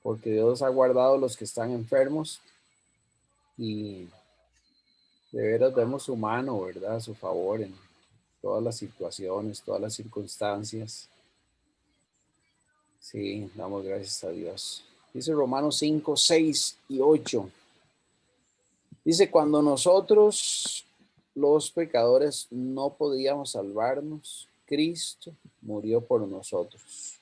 porque Dios ha guardado a los que están enfermos y de veras vemos su mano, ¿verdad? Su favor en todas las situaciones, todas las circunstancias. Sí, damos gracias a Dios. Dice Romanos 5, 6 y 8. Dice, cuando nosotros los pecadores no podíamos salvarnos, Cristo murió por nosotros.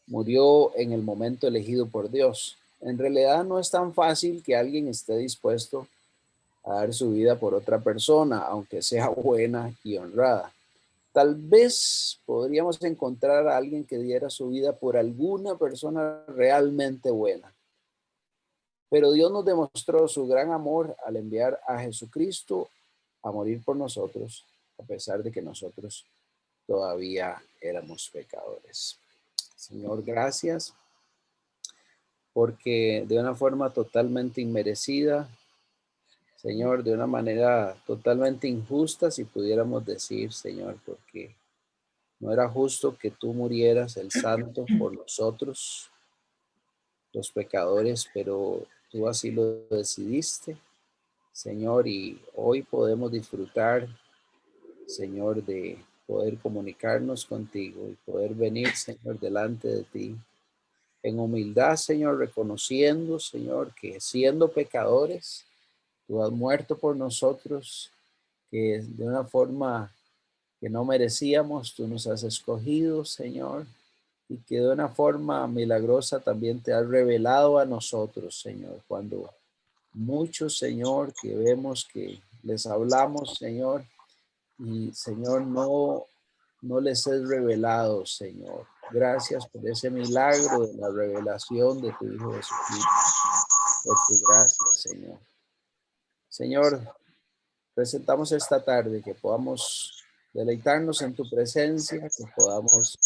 Murió en el momento elegido por Dios. En realidad no es tan fácil que alguien esté dispuesto a dar su vida por otra persona, aunque sea buena y honrada. Tal vez podríamos encontrar a alguien que diera su vida por alguna persona realmente buena. Pero Dios nos demostró su gran amor al enviar a Jesucristo a morir por nosotros, a pesar de que nosotros todavía éramos pecadores. Señor, gracias, porque de una forma totalmente inmerecida, Señor, de una manera totalmente injusta, si pudiéramos decir, Señor, porque no era justo que tú murieras, el santo, por nosotros, los pecadores, pero tú así lo decidiste, Señor, y hoy podemos disfrutar, Señor, de poder comunicarnos contigo y poder venir, Señor, delante de ti en humildad, Señor, reconociendo, Señor, que siendo pecadores, tú has muerto por nosotros, que de una forma que no merecíamos, tú nos has escogido, Señor, y que de una forma milagrosa también te has revelado a nosotros, Señor, cuando muchos, Señor, que vemos que les hablamos, Señor, y Señor, no les es revelado, Señor. Gracias por ese milagro de la revelación de tu Hijo Jesucristo, por tu gracia, Señor. Señor, presentamos esta tarde que podamos deleitarnos en tu presencia, que podamos,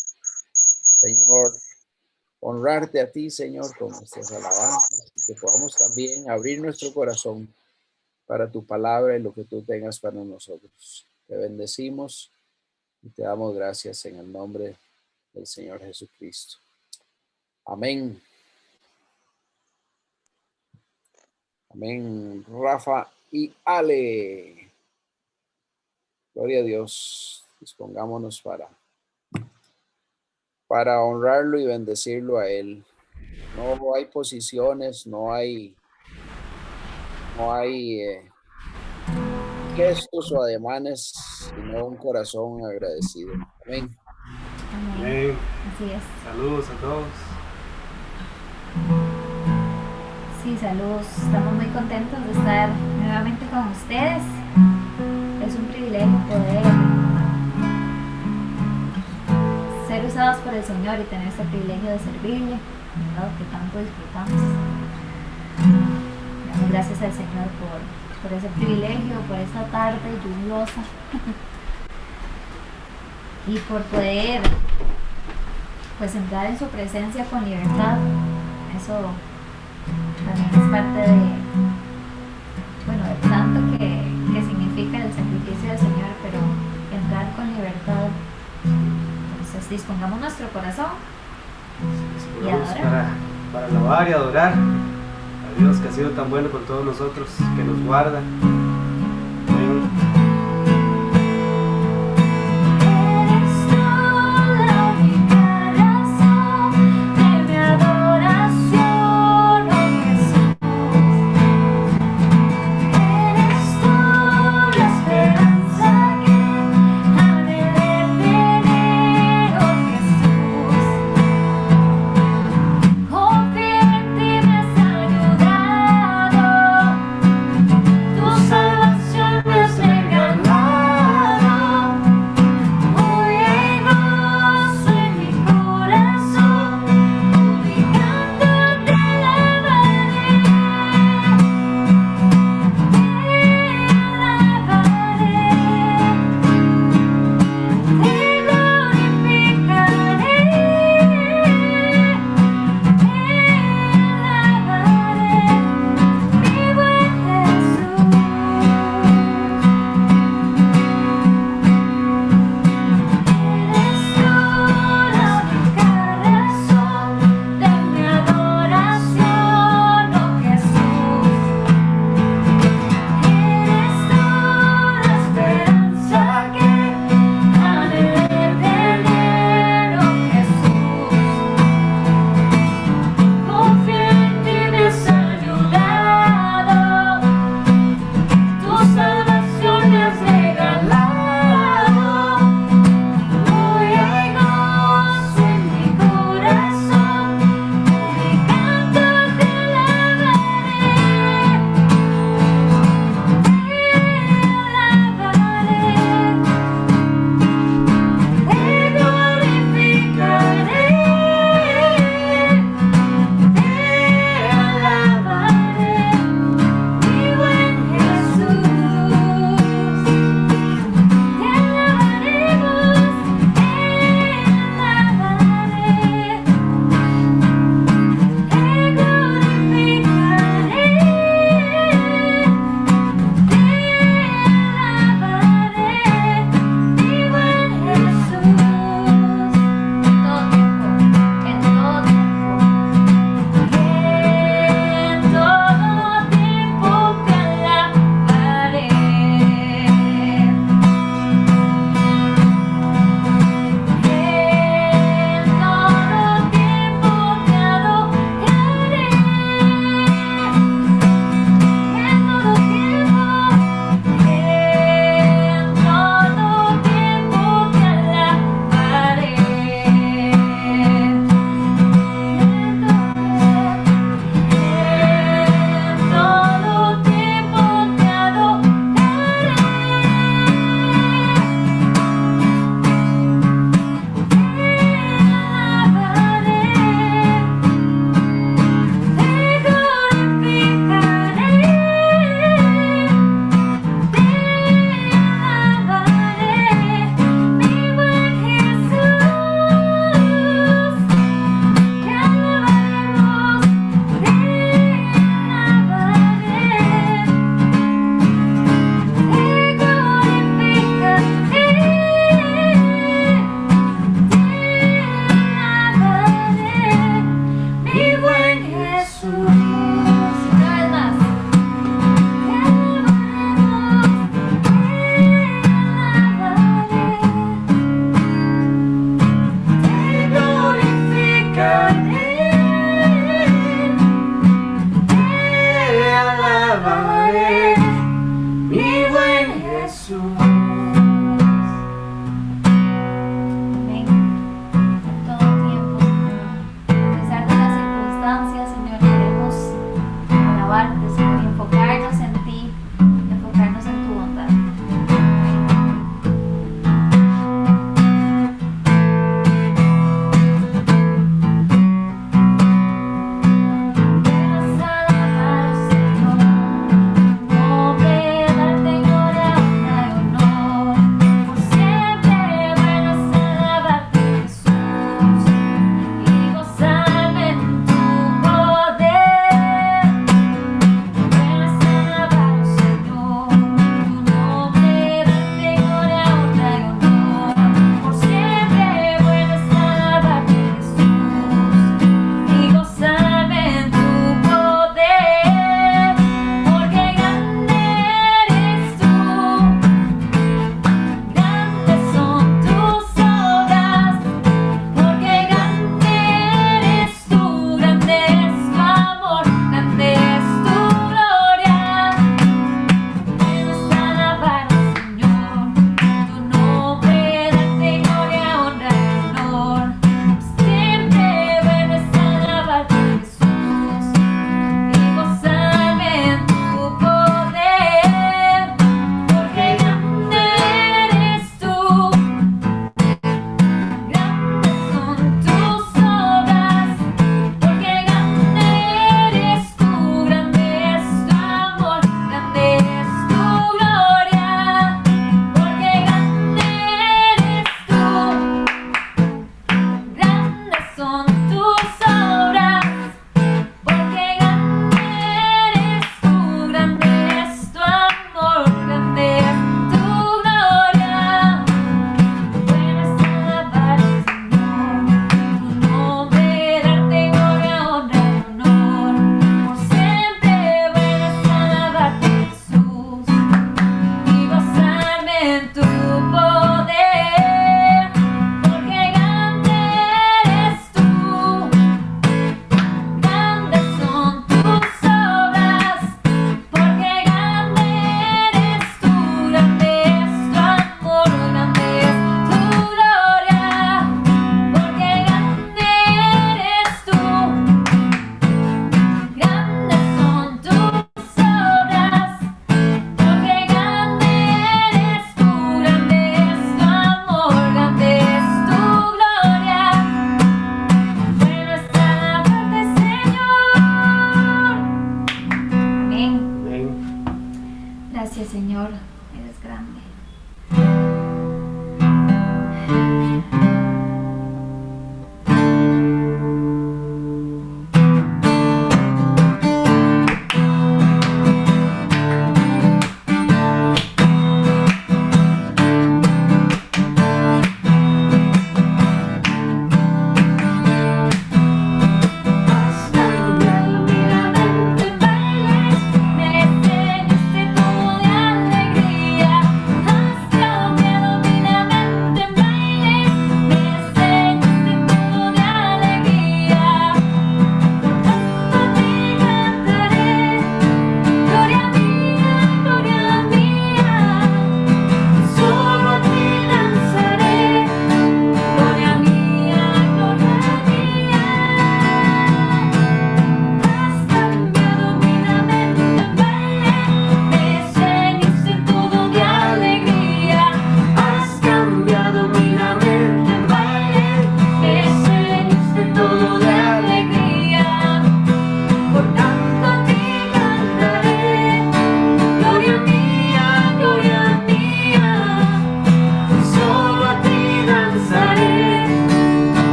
Señor, honrarte a ti, Señor, con nuestras alabanzas, y que podamos también abrir nuestro corazón para tu palabra y lo que tú tengas para nosotros. Te bendecimos y te damos gracias en el nombre del Señor Jesucristo. Amén. Amén. Rafa y Ale. Gloria a Dios. Dispongámonos para honrarlo y bendecirlo a Él. No hay posiciones, no hay gestos o ademanes, sino un corazón agradecido. Amén. Amén. Así es. Saludos a todos. Sí, saludos. Estamos muy contentos de estar nuevamente con ustedes. Es un privilegio poder ser usados por el Señor y tener este privilegio de servirle, ¿verdad? Que tanto disfrutamos. Damos gracias al Señor por ese privilegio, por esta tarde lluviosa y por poder pues entrar en su presencia con libertad. Eso también es parte de tanto que significa el sacrificio del Señor, pero entrar con libertad. Entonces dispongamos nuestro corazón y adorar. Para alabar y adorar a Dios, que ha sido tan bueno con todos nosotros, que nos guarda. Amén. Confío en ti, me has ayudado.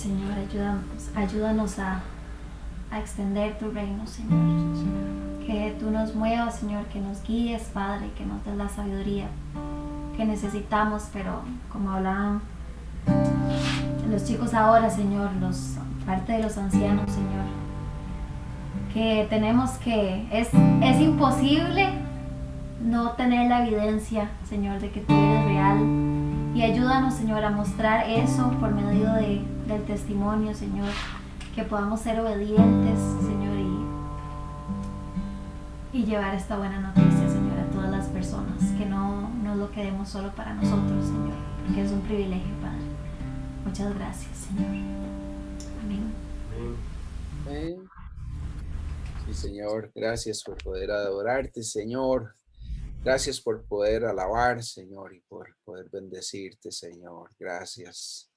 Señor, ayúdanos a extender tu reino, Señor. Que tú nos muevas, Señor, que nos guíes, Padre, que nos des la sabiduría que necesitamos, pero como hablaban los chicos ahora, Señor, parte de los ancianos, Señor, que es imposible no tener la evidencia, Señor, de que tú eres real. Y ayúdanos, Señor, a mostrar eso por medio del testimonio, Señor, que podamos ser obedientes, Señor, y llevar esta buena noticia, Señor, a todas las personas, que no lo quedemos solo para nosotros, Señor, porque es un privilegio, Padre. Muchas gracias, Señor. Amén. Amén. Sí, Señor, gracias por poder adorarte, Señor. Gracias por poder alabar, Señor, y por poder bendecirte, Señor. Gracias,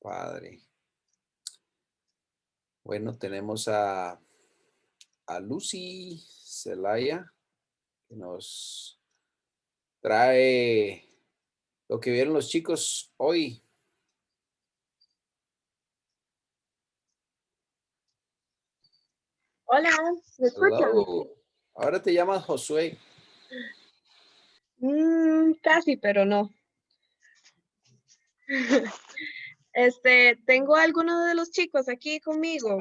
Padre. Bueno, tenemos a Lucy Zelaya, que nos trae lo que vieron los chicos hoy. Hola, ¿me escuchan? Hello. Ahora te llamas Josué. Casi, pero no. Tengo a alguno de los chicos aquí conmigo.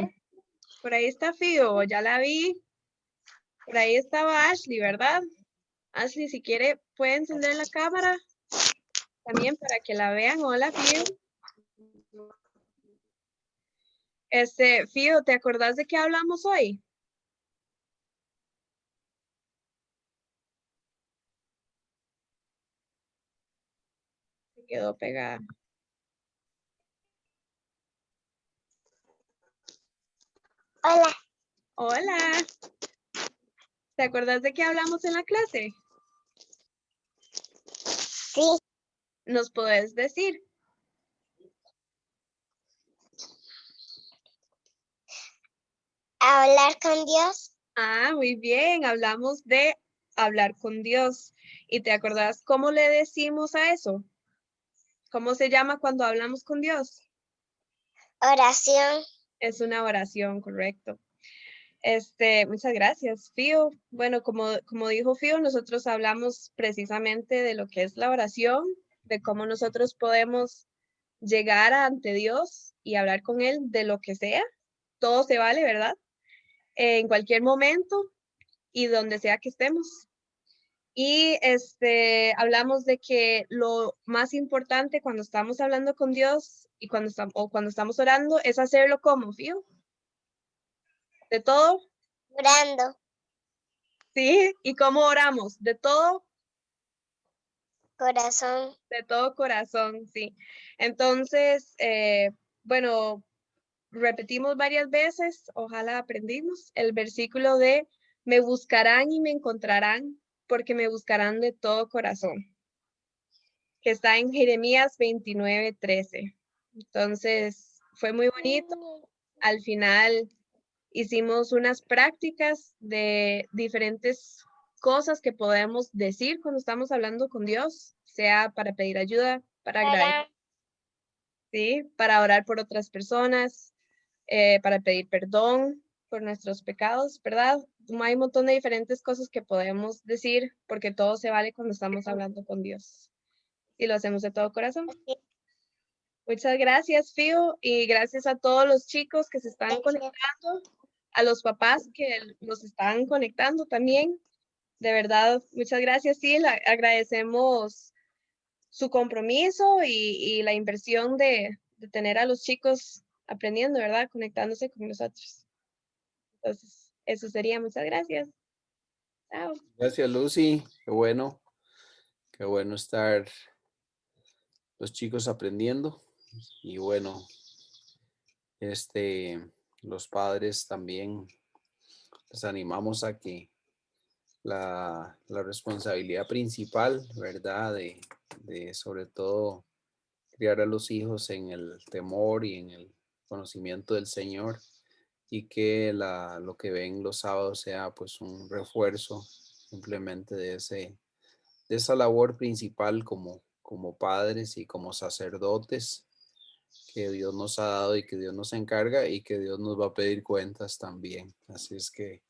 Por ahí está Fío, ya la vi. Por ahí estaba Ashley, ¿verdad? Ashley, si quiere, puede encender la cámara también para que la vean. Hola, Fío. Fío, ¿te acordás de qué hablamos hoy? Se quedó pegada. Hola. Hola. ¿Te acordás de qué hablamos en la clase? Sí. ¿Nos podés decir? Hablar con Dios. Ah, muy bien. Hablamos de hablar con Dios. ¿Y te acordás cómo le decimos a eso? ¿Cómo se llama cuando hablamos con Dios? Oración. Es una oración, correcto. Muchas gracias, Fío. Bueno, como dijo Fío, nosotros hablamos precisamente de lo que es la oración, de cómo nosotros podemos llegar ante Dios y hablar con Él de lo que sea. Todo se vale, ¿verdad? En cualquier momento y donde sea que estemos. Y hablamos de que lo más importante cuando estamos hablando con Dios y cuando estamos orando es hacerlo como, Fío. De todo. Orando. Sí, ¿y cómo oramos? De todo. Corazón. De todo corazón, sí. Entonces, bueno, repetimos varias veces, ojalá aprendimos el versículo de me buscarán y me encontrarán porque me buscarán de todo corazón, que está en Jeremías 29:13. Entonces, fue muy bonito. Al final hicimos unas prácticas de diferentes cosas que podemos decir cuando estamos hablando con Dios, sea para pedir ayuda, para agradecer, ¿sí? Para orar por otras personas, para pedir perdón por nuestros pecados, ¿verdad? Hay un montón de diferentes cosas que podemos decir porque todo se vale cuando estamos hablando con Dios. Y lo hacemos de todo corazón. Muchas gracias, Fío, y gracias a todos los chicos que se están conectando, a los papás que nos están conectando también. De verdad, muchas gracias. Sí, agradecemos su compromiso y la inversión de tener a los chicos aprendiendo, ¿verdad? Conectándose con nosotros. Entonces, eso sería. Muchas gracias. Chao. Gracias, Lucy. Qué bueno estar los chicos aprendiendo. Y bueno, los padres también les animamos a que la responsabilidad principal, ¿verdad? De sobre todo criar a los hijos en el temor y en el conocimiento del Señor, y que lo que ven los sábados sea pues un refuerzo simplemente de esa labor principal como padres y como sacerdotes, que Dios nos ha dado y que Dios nos encarga y que Dios nos va a pedir cuentas también. Así es que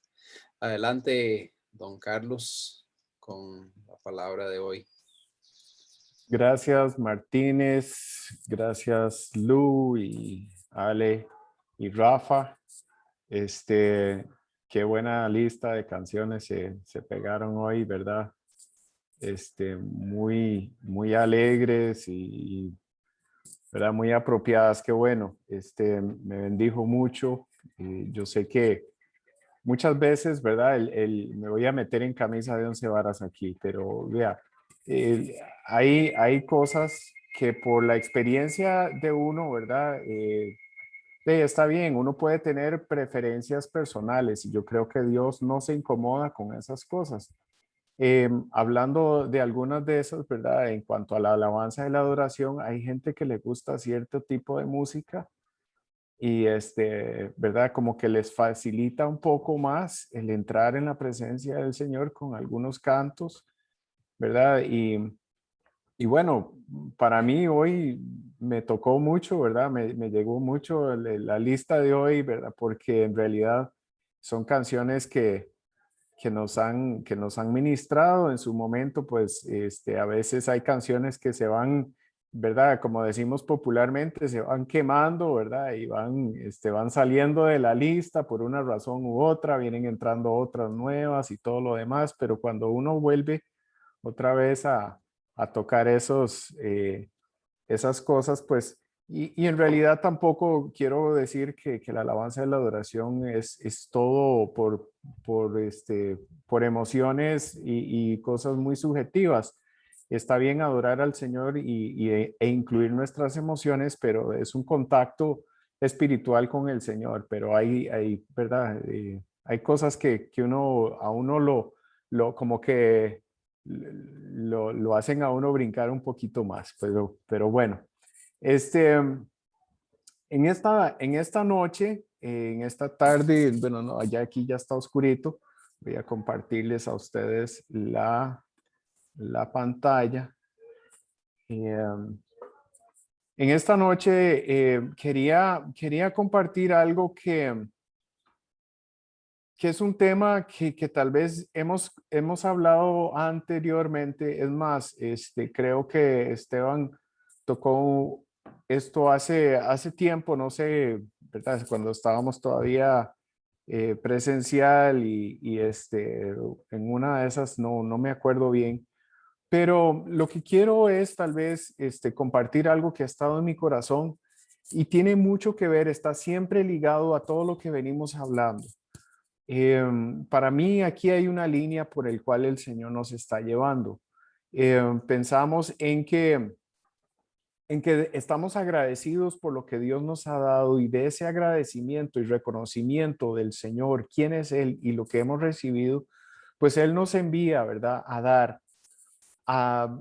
adelante, don Carlos, con la palabra de hoy. Gracias Martínez, gracias Lu y Ale y Rafa. Qué buena lista de canciones se pegaron hoy, ¿verdad? Muy alegres y ¿verdad? Muy apropiadas, qué bueno. Me bendijo mucho. Yo sé que muchas veces, ¿verdad? Me voy a meter en camisa de 11 varas aquí, pero vea, hay cosas que por la experiencia de uno, ¿verdad? Está bien, uno puede tener preferencias personales y yo creo que Dios no se incomoda con esas cosas. Hablando de algunas de esas, ¿verdad? En cuanto a la alabanza y la adoración, hay gente que le gusta cierto tipo de música y ¿verdad? Como que les facilita un poco más el entrar en la presencia del Señor con algunos cantos, ¿verdad? Y bueno, para mí hoy me tocó mucho, ¿verdad? Me llegó mucho la lista de hoy, ¿verdad? Porque en realidad son canciones que nos han ministrado en su momento, pues a veces hay canciones que se van, ¿verdad? Como decimos popularmente, se van quemando, ¿verdad? Y van saliendo de la lista por una razón u otra, vienen entrando otras nuevas y todo lo demás, pero cuando uno vuelve otra vez a tocar esas cosas, pues, y en realidad tampoco quiero decir que la alabanza y la adoración es todo por emociones y cosas muy subjetivas. Está bien adorar al Señor e incluir nuestras emociones, pero es un contacto espiritual con el Señor, pero ¿verdad? Hay cosas que a uno como que lo hacen a uno brincar un poquito más, pero bueno. En esta noche, en esta tarde, bueno, no, ya aquí ya está oscurito, voy a compartirles a ustedes la pantalla. En esta noche quería compartir algo que es un tema que tal vez hemos hablado anteriormente. Es más, creo que Esteban tocó esto hace tiempo, no sé, ¿verdad? Cuando estábamos todavía presencial y en una de esas no me acuerdo bien. Pero lo que quiero es tal vez compartir algo que ha estado en mi corazón y tiene mucho que ver, está siempre ligado a todo lo que venimos hablando. Para mí aquí hay una línea por el cual el Señor nos está llevando. Pensamos en que estamos agradecidos por lo que Dios nos ha dado y de ese agradecimiento y reconocimiento del Señor, quién es Él y lo que hemos recibido, pues Él nos envía, ¿verdad? A dar, a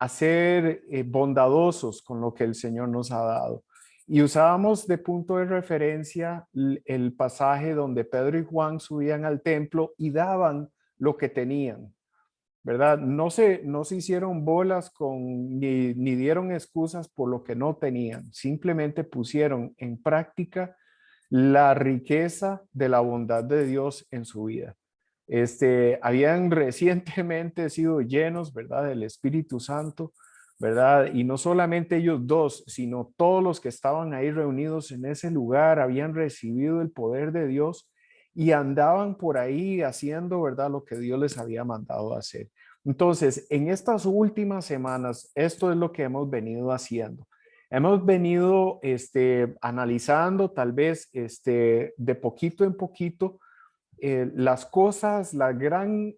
ser bondadosos con lo que el Señor nos ha dado. Y usábamos de punto de referencia el pasaje donde Pedro y Juan subían al templo y daban lo que tenían, ¿verdad? No se hicieron bolas ni dieron excusas por lo que no tenían, simplemente pusieron en práctica la riqueza de la bondad de Dios en su vida. Habían recientemente sido llenos, ¿verdad? Del Espíritu Santo, ¿verdad? Y no solamente ellos dos, sino todos los que estaban ahí reunidos en ese lugar habían recibido el poder de Dios y andaban por ahí haciendo, ¿verdad? Lo que Dios les había mandado a hacer. Entonces, en estas últimas semanas, esto es lo que hemos venido haciendo. Hemos venido analizando tal vez de poquito en poquito las cosas, la gran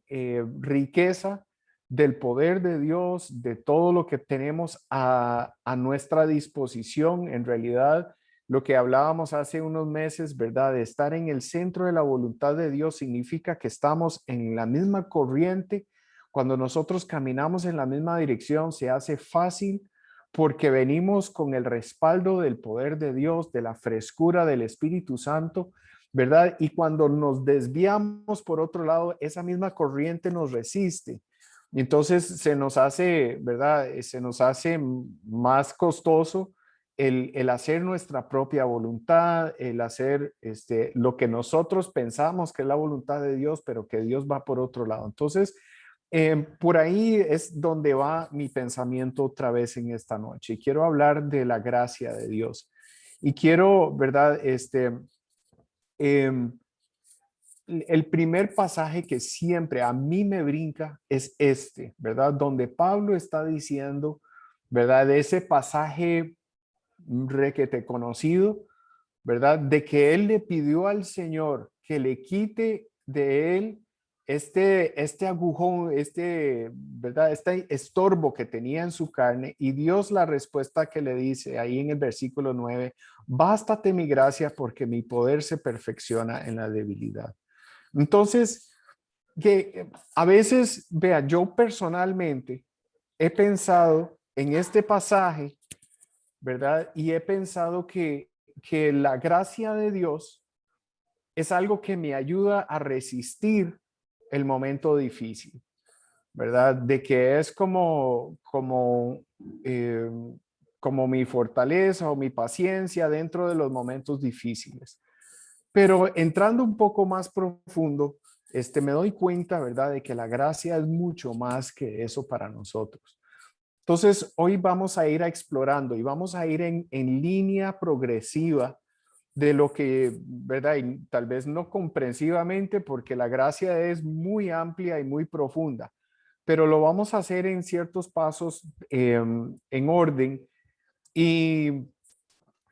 riqueza del poder de Dios, de todo lo que tenemos a nuestra disposición. En realidad, lo que hablábamos hace unos meses, ¿verdad? De estar en el centro de la voluntad de Dios significa que estamos en la misma corriente. Cuando nosotros caminamos en la misma dirección, se hace fácil porque venimos con el respaldo del poder de Dios, de la frescura del Espíritu Santo, ¿verdad? Y cuando nos desviamos por otro lado, esa misma corriente nos resiste. Entonces se nos hace, ¿verdad? Se nos hace más costoso el hacer nuestra propia voluntad, el hacer lo que nosotros pensamos que es la voluntad de Dios, pero que Dios va por otro lado. Entonces, por ahí es donde va mi pensamiento otra vez en esta noche. Y quiero hablar de la gracia de Dios. Y quiero, ¿verdad? El primer pasaje que siempre a mí me brinca es ¿verdad? Donde Pablo está diciendo, ¿verdad? De ese pasaje requete conocido, ¿verdad? De que él le pidió al Señor que le quite de él este agujón, ¿verdad? Este estorbo que tenía en su carne, y Dios la respuesta que le dice ahí en el versículo 9, bástate mi gracia porque mi poder se perfecciona en la debilidad. Entonces, que a veces, vea, yo personalmente he pensado en este pasaje, ¿verdad? Y he pensado que la gracia de Dios es algo que me ayuda a resistir el momento difícil, ¿verdad? De que es eh, como mi fortaleza o mi paciencia dentro de los momentos difíciles. Pero entrando un poco más profundo, me doy cuenta, ¿verdad? De que la gracia es mucho más que eso para nosotros. Entonces, hoy vamos a ir explorando y vamos a ir en línea progresiva de lo que, ¿verdad? Y tal vez no comprensivamente, porque la gracia es muy amplia y muy profunda, pero lo vamos a hacer en ciertos pasos en orden. Y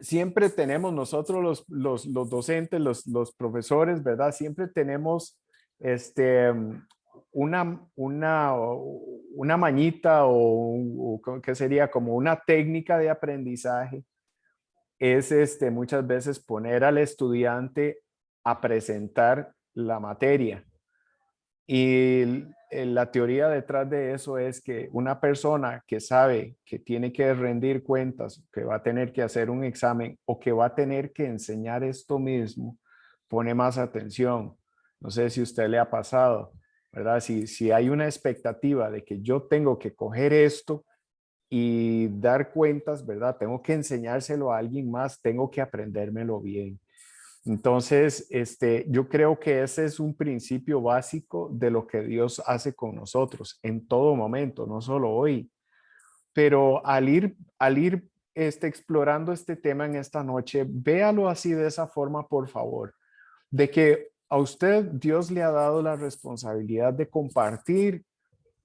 siempre tenemos nosotros los docentes, los profesores, ¿verdad? Siempre tenemos una mañita o que sería como una técnica de aprendizaje, es muchas veces poner al estudiante a presentar la materia. Y la teoría detrás de eso es que una persona que sabe que tiene que rendir cuentas, que va a tener que hacer un examen o que va a tener que enseñar esto mismo, pone más atención. No sé si a usted le ha pasado, ¿verdad? Si hay una expectativa de que yo tengo que coger esto y dar cuentas, ¿verdad? Tengo que enseñárselo a alguien más, tengo que aprendérmelo bien. Entonces, yo creo que ese es un principio básico de lo que Dios hace con nosotros en todo momento, no solo hoy. Pero al ir explorando este tema en esta noche, véalo así de esa forma, por favor, de que a usted Dios le ha dado la responsabilidad de compartir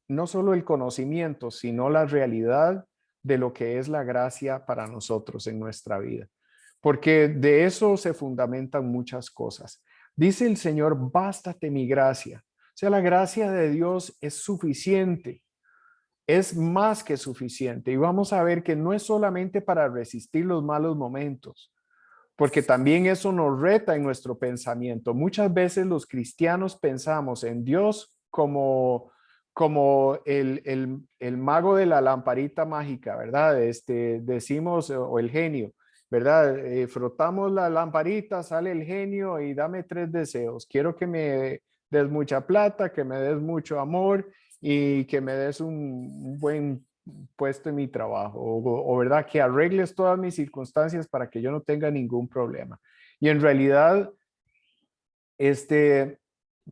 no solo el conocimiento, sino la realidad de lo que es la gracia para nosotros en nuestra vida. Porque de eso se fundamentan muchas cosas. Dice el Señor, bástate mi gracia. O sea, la gracia de Dios es suficiente, es más que suficiente. Y vamos a ver que no es solamente para resistir los malos momentos, porque también eso nos reta en nuestro pensamiento. Muchas veces los cristianos pensamos en Dios como el mago de la lamparita mágica, ¿verdad? Decimos, o el genio, ¿verdad? Frotamos la lamparita, sale el genio y dame 3 deseos. Quiero que me des mucha plata, que me des mucho amor y que me des un buen puesto en mi trabajo, o verdad, que arregles todas mis circunstancias para que yo no tenga ningún problema. Y en realidad,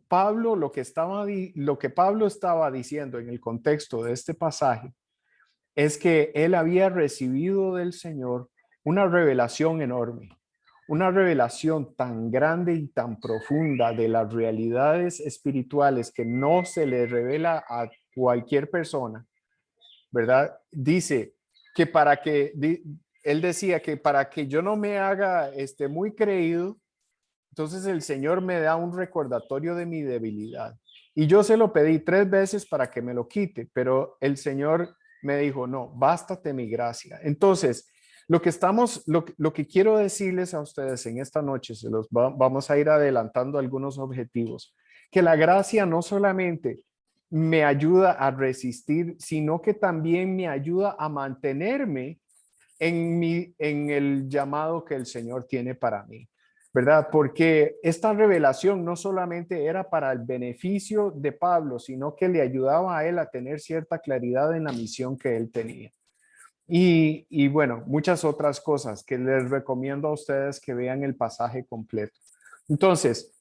Pablo, lo que Pablo estaba diciendo en el contexto de este pasaje es que él había recibido del Señor una revelación enorme, una revelación tan grande y tan profunda de las realidades espirituales que no se le revela a cualquier persona, ¿verdad? Dice que él decía que para que yo no me haga muy creído, entonces el Señor me da un recordatorio de mi debilidad. Y yo se lo pedí 3 veces para que me lo quite, pero el Señor me dijo, no, bástate mi gracia. Entonces, lo que quiero decirles a ustedes en esta noche, vamos a ir adelantando algunos objetivos, que la gracia no solamente me ayuda a resistir, sino que también me ayuda a mantenerme en el llamado que el Señor tiene para mí, ¿verdad? Porque esta revelación no solamente era para el beneficio de Pablo, sino que le ayudaba a él a tener cierta claridad en la misión que él tenía. Y bueno, muchas otras cosas que les recomiendo a ustedes que vean el pasaje completo. Entonces,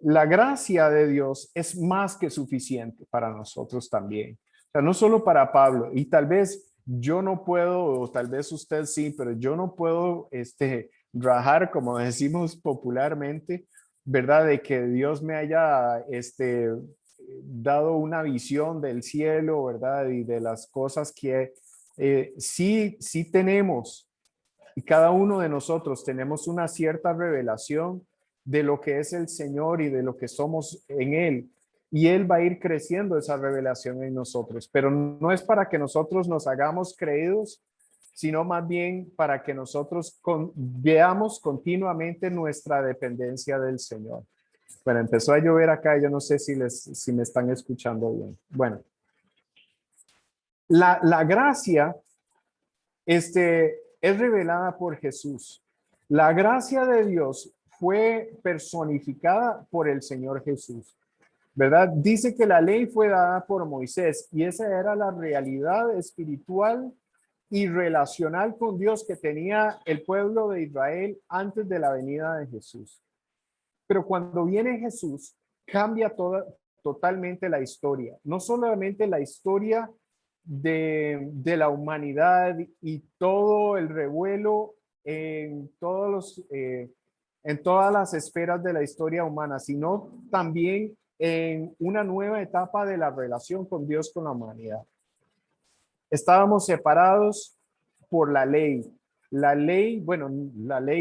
la gracia de Dios es más que suficiente para nosotros también. O sea, no solo para Pablo, y tal vez yo no puedo, o tal vez usted sí, pero yo no puedo rajar, como decimos popularmente, ¿verdad? De que Dios me haya dado una visión del cielo, ¿verdad? Y de las cosas que sí tenemos, y cada uno de nosotros tenemos una cierta revelación de lo que es el Señor y de lo que somos en Él. Y Él va a ir creciendo esa revelación en nosotros, pero no es para que nosotros nos hagamos creídos, sino más bien para que nosotros veamos continuamente nuestra dependencia del Señor. Bueno, empezó a llover acá, yo no sé si me están escuchando bien. Bueno, la gracia es revelada por Jesús. La gracia de Dios fue personificada por el Señor Jesús, ¿verdad? Dice que la ley fue dada por Moisés y esa era la realidad espiritual y relacional con Dios que tenía el pueblo de Israel antes de la venida de Jesús. Pero cuando viene Jesús, cambia totalmente la historia. No solamente la historia de la humanidad y todo el revuelo en todas las esferas de la historia humana, sino también en una nueva etapa de la relación con Dios, con la humanidad. Estábamos separados por la ley. La ley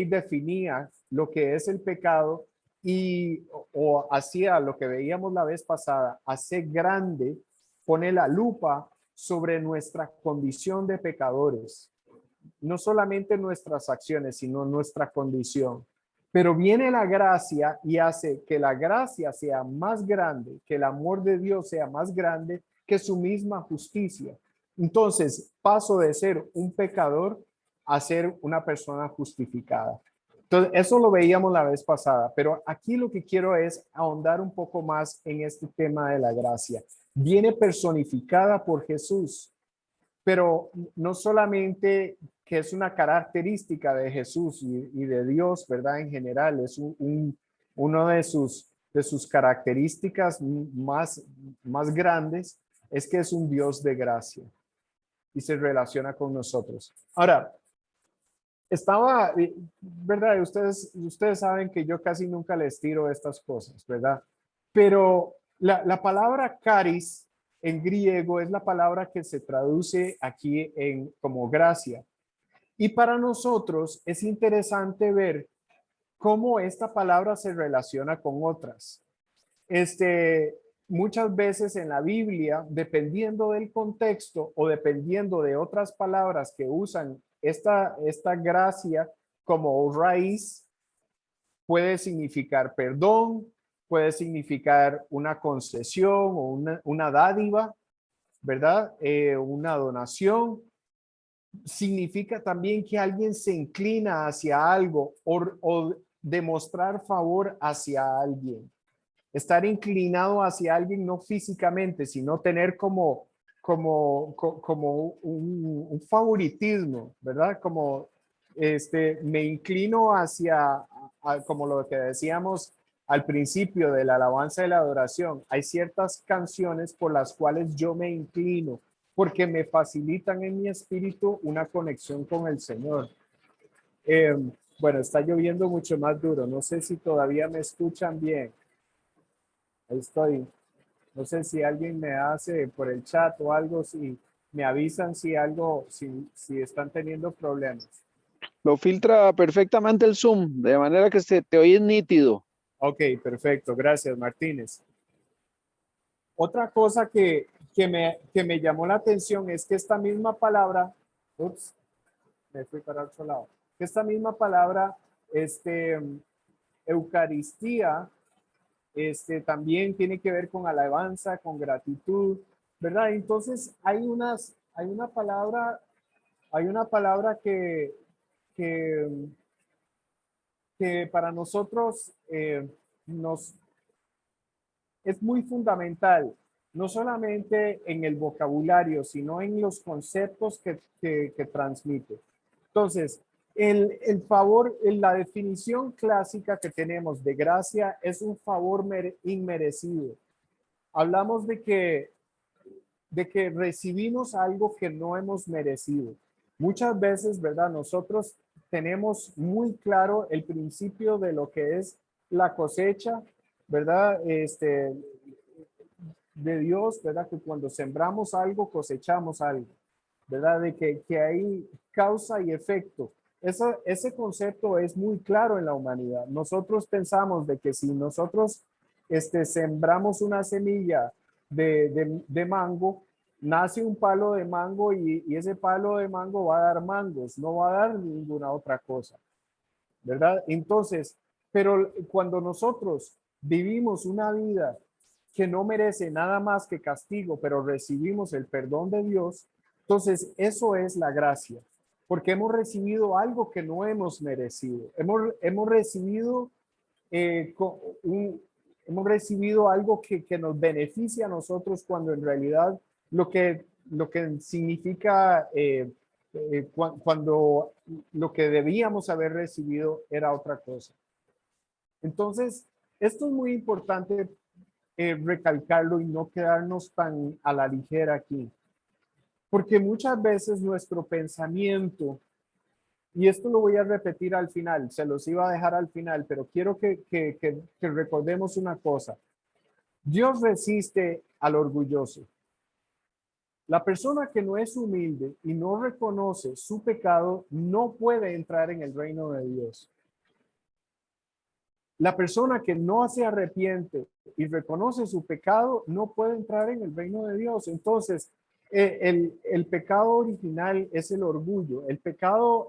definía lo que es el pecado o hacía lo que veíamos la vez pasada, hace grande, pone la lupa sobre nuestra condición de pecadores. No solamente nuestras acciones, sino nuestra condición. Pero viene la gracia y hace que la gracia sea más grande, que el amor de Dios sea más grande que su misma justicia. Entonces, paso de ser un pecador a ser una persona justificada. Entonces, eso lo veíamos la vez pasada, pero aquí lo que quiero es ahondar un poco más en este tema de la gracia. Viene personificada por Jesús, pero no solamente que es una característica de Jesús y de Dios, ¿verdad? En general, es uno de sus características más grandes, es que es un Dios de gracia y se relaciona con nosotros. Ahora, ¿verdad? Ustedes saben que yo casi nunca les tiro estas cosas, ¿verdad? Pero la palabra caris en griego es la palabra que se traduce aquí como gracia. Y para nosotros es interesante ver cómo esta palabra se relaciona con otras. Muchas veces en la Biblia, dependiendo del contexto o dependiendo de otras palabras que usan esta gracia como raíz, puede significar perdón, puede significar una concesión o una dádiva, ¿verdad? Una donación. Significa también que alguien se inclina hacia algo o demostrar favor hacia alguien. Estar inclinado hacia alguien no físicamente, sino tener como un favoritismo, ¿verdad? Como me inclino hacia, como lo que decíamos al principio de la alabanza y la adoración. Hay ciertas canciones por las cuales yo me inclino porque me facilitan en mi espíritu una conexión con el Señor. Bueno, está lloviendo mucho más duro. No sé si todavía me escuchan bien. Ahí estoy. No sé si alguien me hace por el chat o algo, si me avisan si están teniendo problemas. Lo filtra perfectamente el Zoom, de manera que te oyes nítido. Ok, perfecto. Gracias, Martínez. Otra cosa que me llamó la atención es que esta misma palabra, me fui para otro lado, que esta misma palabra, Eucaristía, también tiene que ver con alabanza, con gratitud, ¿verdad? Entonces hay una palabra que para nosotros es muy fundamental no solamente en el vocabulario, sino en los conceptos que transmite. Entonces, el favor, la definición clásica que tenemos de gracia es un favor inmerecido. Hablamos de que recibimos algo que no hemos merecido. Muchas veces, ¿verdad? Nosotros tenemos muy claro el principio de lo que es la cosecha, ¿verdad? De Dios, ¿verdad? Que cuando sembramos algo, cosechamos algo, ¿verdad? De que hay causa y efecto. Ese concepto es muy claro en la humanidad. Nosotros pensamos de que si nosotros sembramos una semilla de mango, nace un palo de mango y ese palo de mango va a dar mangos, no va a dar ninguna otra cosa, ¿verdad? Entonces, pero cuando nosotros vivimos una vida que no merece nada más que castigo, pero recibimos el perdón de Dios, entonces eso es la gracia, porque hemos recibido algo que no hemos merecido. Hemos recibido hemos recibido algo que nos beneficia a nosotros cuando en realidad lo que significa cuando lo que debíamos haber recibido era otra cosa. Entonces, esto es muy importante recalcarlo y no quedarnos tan a la ligera aquí, porque muchas veces nuestro pensamiento, y esto lo voy a repetir al final, se los iba a dejar al final, pero quiero que recordemos una cosa. Dios resiste al orgulloso. La persona que no es humilde y no reconoce su pecado no puede entrar en el reino de Dios. La persona que no se arrepiente y reconoce su pecado no puede entrar en el reino de Dios. Entonces, el pecado original es el orgullo. El pecado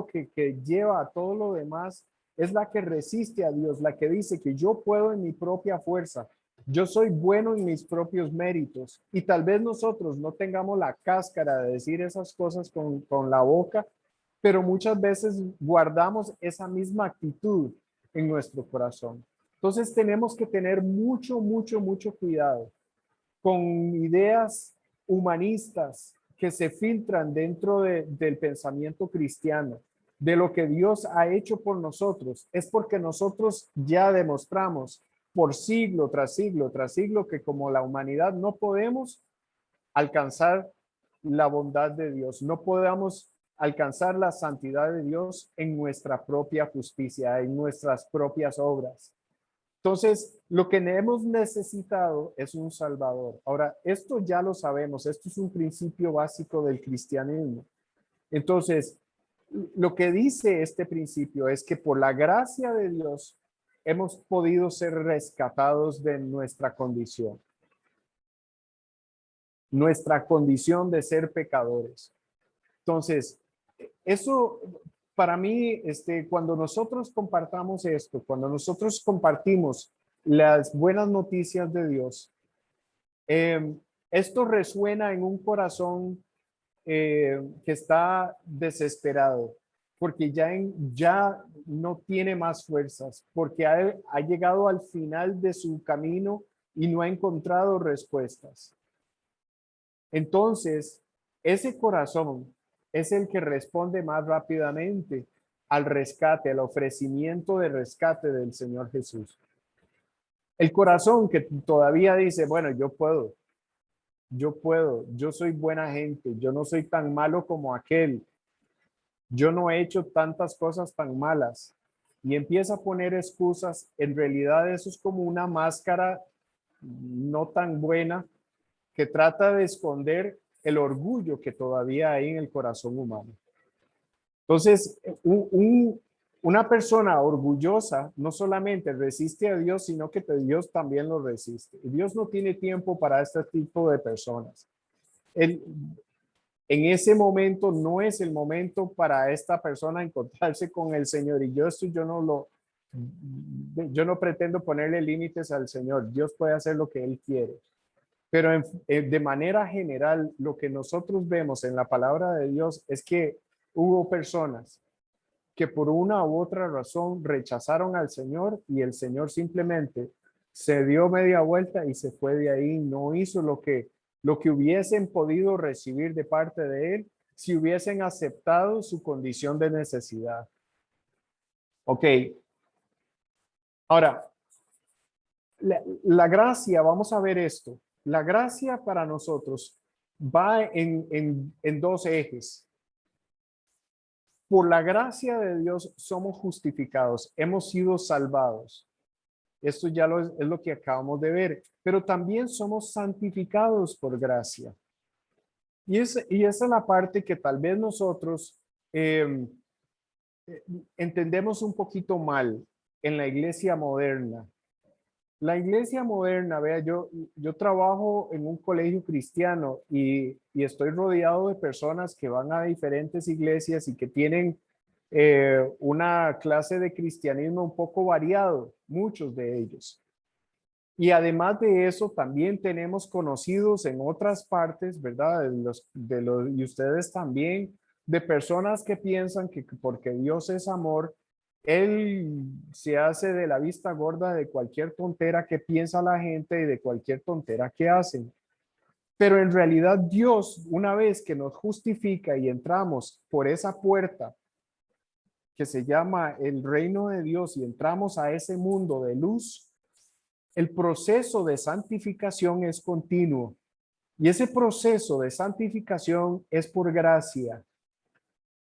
que lleva a todo lo demás es la que resiste a Dios, la que dice que yo puedo en mi propia fuerza. Yo soy bueno en mis propios méritos. Y tal vez nosotros no tengamos la cáscara de decir esas cosas con la boca, pero muchas veces guardamos esa misma actitud en nuestro corazón. Entonces tenemos que tener mucho cuidado con ideas humanistas que se filtran dentro del pensamiento cristiano, de lo que Dios ha hecho por nosotros. Es porque nosotros ya demostramos por siglo tras siglo tras siglo que como la humanidad no podemos alcanzar la bondad de Dios, no podemos alcanzar la santidad de Dios en nuestra propia justicia, en nuestras propias obras. Entonces, lo que hemos necesitado es un Salvador. Ahora, esto ya lo sabemos, esto es un principio básico del cristianismo. Entonces, lo que dice este principio es que por la gracia de Dios hemos podido ser rescatados de nuestra condición de ser pecadores. Entonces, eso para mí, cuando nosotros compartamos esto, cuando nosotros compartimos las buenas noticias de Dios, esto resuena en un corazón que está desesperado, porque ya no tiene más fuerzas, porque ha llegado al final de su camino y no ha encontrado respuestas. Entonces, ese corazón es el que responde más rápidamente al rescate, al ofrecimiento de rescate del Señor Jesús. El corazón que todavía dice, bueno, yo puedo, yo soy buena gente, yo no soy tan malo como aquel, yo no he hecho tantas cosas tan malas, y empieza a poner excusas. En realidad eso es como una máscara no tan buena que trata de esconder el orgullo que todavía hay en el corazón humano. Entonces, una persona orgullosa no solamente resiste a Dios, sino que Dios también lo resiste. Y Dios no tiene tiempo para este tipo de personas. En ese momento no es el momento para esta persona encontrarse con el Señor. Y yo no pretendo ponerle límites al Señor. Dios puede hacer lo que Él quiere. Pero de manera general, lo que nosotros vemos en la palabra de Dios es que hubo personas que por una u otra razón rechazaron al Señor y el Señor simplemente Se dio media vuelta y se fue de ahí. No hizo lo que hubiesen podido recibir de parte de él si hubiesen aceptado su condición de necesidad. Ok. Ahora, la gracia, vamos a ver esto. La gracia para nosotros va en dos ejes. Por la gracia de Dios somos justificados, hemos sido salvados. Esto ya es lo que acabamos de ver, pero también somos santificados por gracia. Y esa es la parte que tal vez nosotros entendemos un poquito mal en la iglesia moderna. La iglesia moderna, vea, yo trabajo en un colegio cristiano y estoy rodeado de personas que van a diferentes iglesias y que tienen una clase de cristianismo un poco variado, muchos de ellos. Y además de eso, también tenemos conocidos en otras partes, ¿verdad? Y ustedes también, de personas que piensan que porque Dios es amor, Él se hace de la vista gorda de cualquier tontera que piensa la gente y de cualquier tontera que hacen. Pero en realidad Dios, una vez que nos justifica y entramos por esa puerta que se llama el reino de Dios y entramos a ese mundo de luz, el proceso de santificación es continuo. Y ese proceso de santificación es por gracia.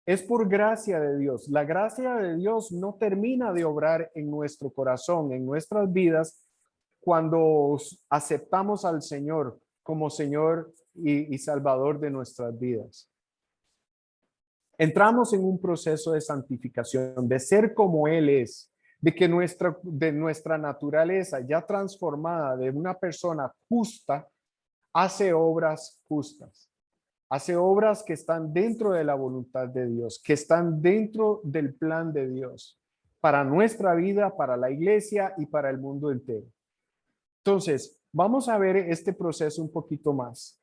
Es por gracia de Dios. La gracia de Dios no termina de obrar en nuestro corazón, en nuestras vidas, cuando aceptamos al Señor como Señor y Salvador de nuestras vidas. Entramos en un proceso de santificación, de ser como Él es, de que nuestra naturaleza ya transformada de una persona justa, hace obras justas. Hace obras que están dentro de la voluntad de Dios, que están dentro del plan de Dios para nuestra vida, para la iglesia y para el mundo entero. Entonces, vamos a ver este proceso un poquito más.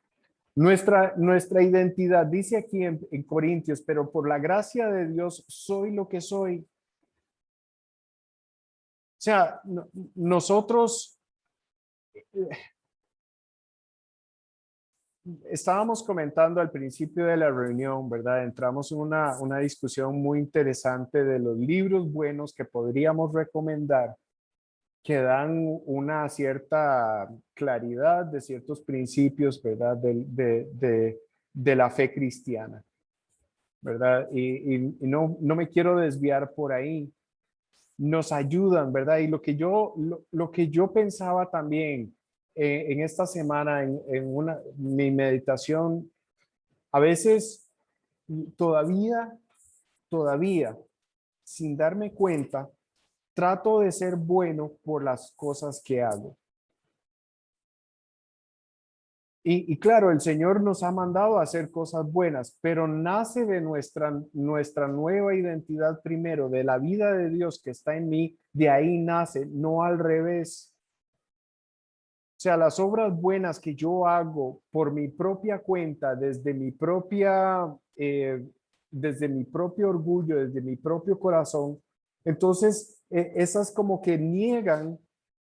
Nuestra identidad, dice aquí en Corintios, pero por la gracia de Dios soy lo que soy. O sea, nosotros estábamos comentando al principio de la reunión, ¿verdad? Entramos en una discusión muy interesante de los libros buenos que podríamos recomendar, que dan una cierta claridad de ciertos principios, ¿verdad? De la fe cristiana, ¿verdad? Y no me quiero desviar por ahí. Nos ayudan, ¿verdad? Y lo que yo pensaba también en esta semana, mi meditación, a veces todavía, sin darme cuenta, trato de ser bueno por las cosas que hago. Y claro, el Señor nos ha mandado a hacer cosas buenas, pero nace de nuestra nueva identidad primero, de la vida de Dios que está en mí, de ahí nace, no al revés. O sea, las obras buenas que yo hago por mi propia cuenta, desde mi propio orgullo, desde mi propio corazón, entonces esas como que niegan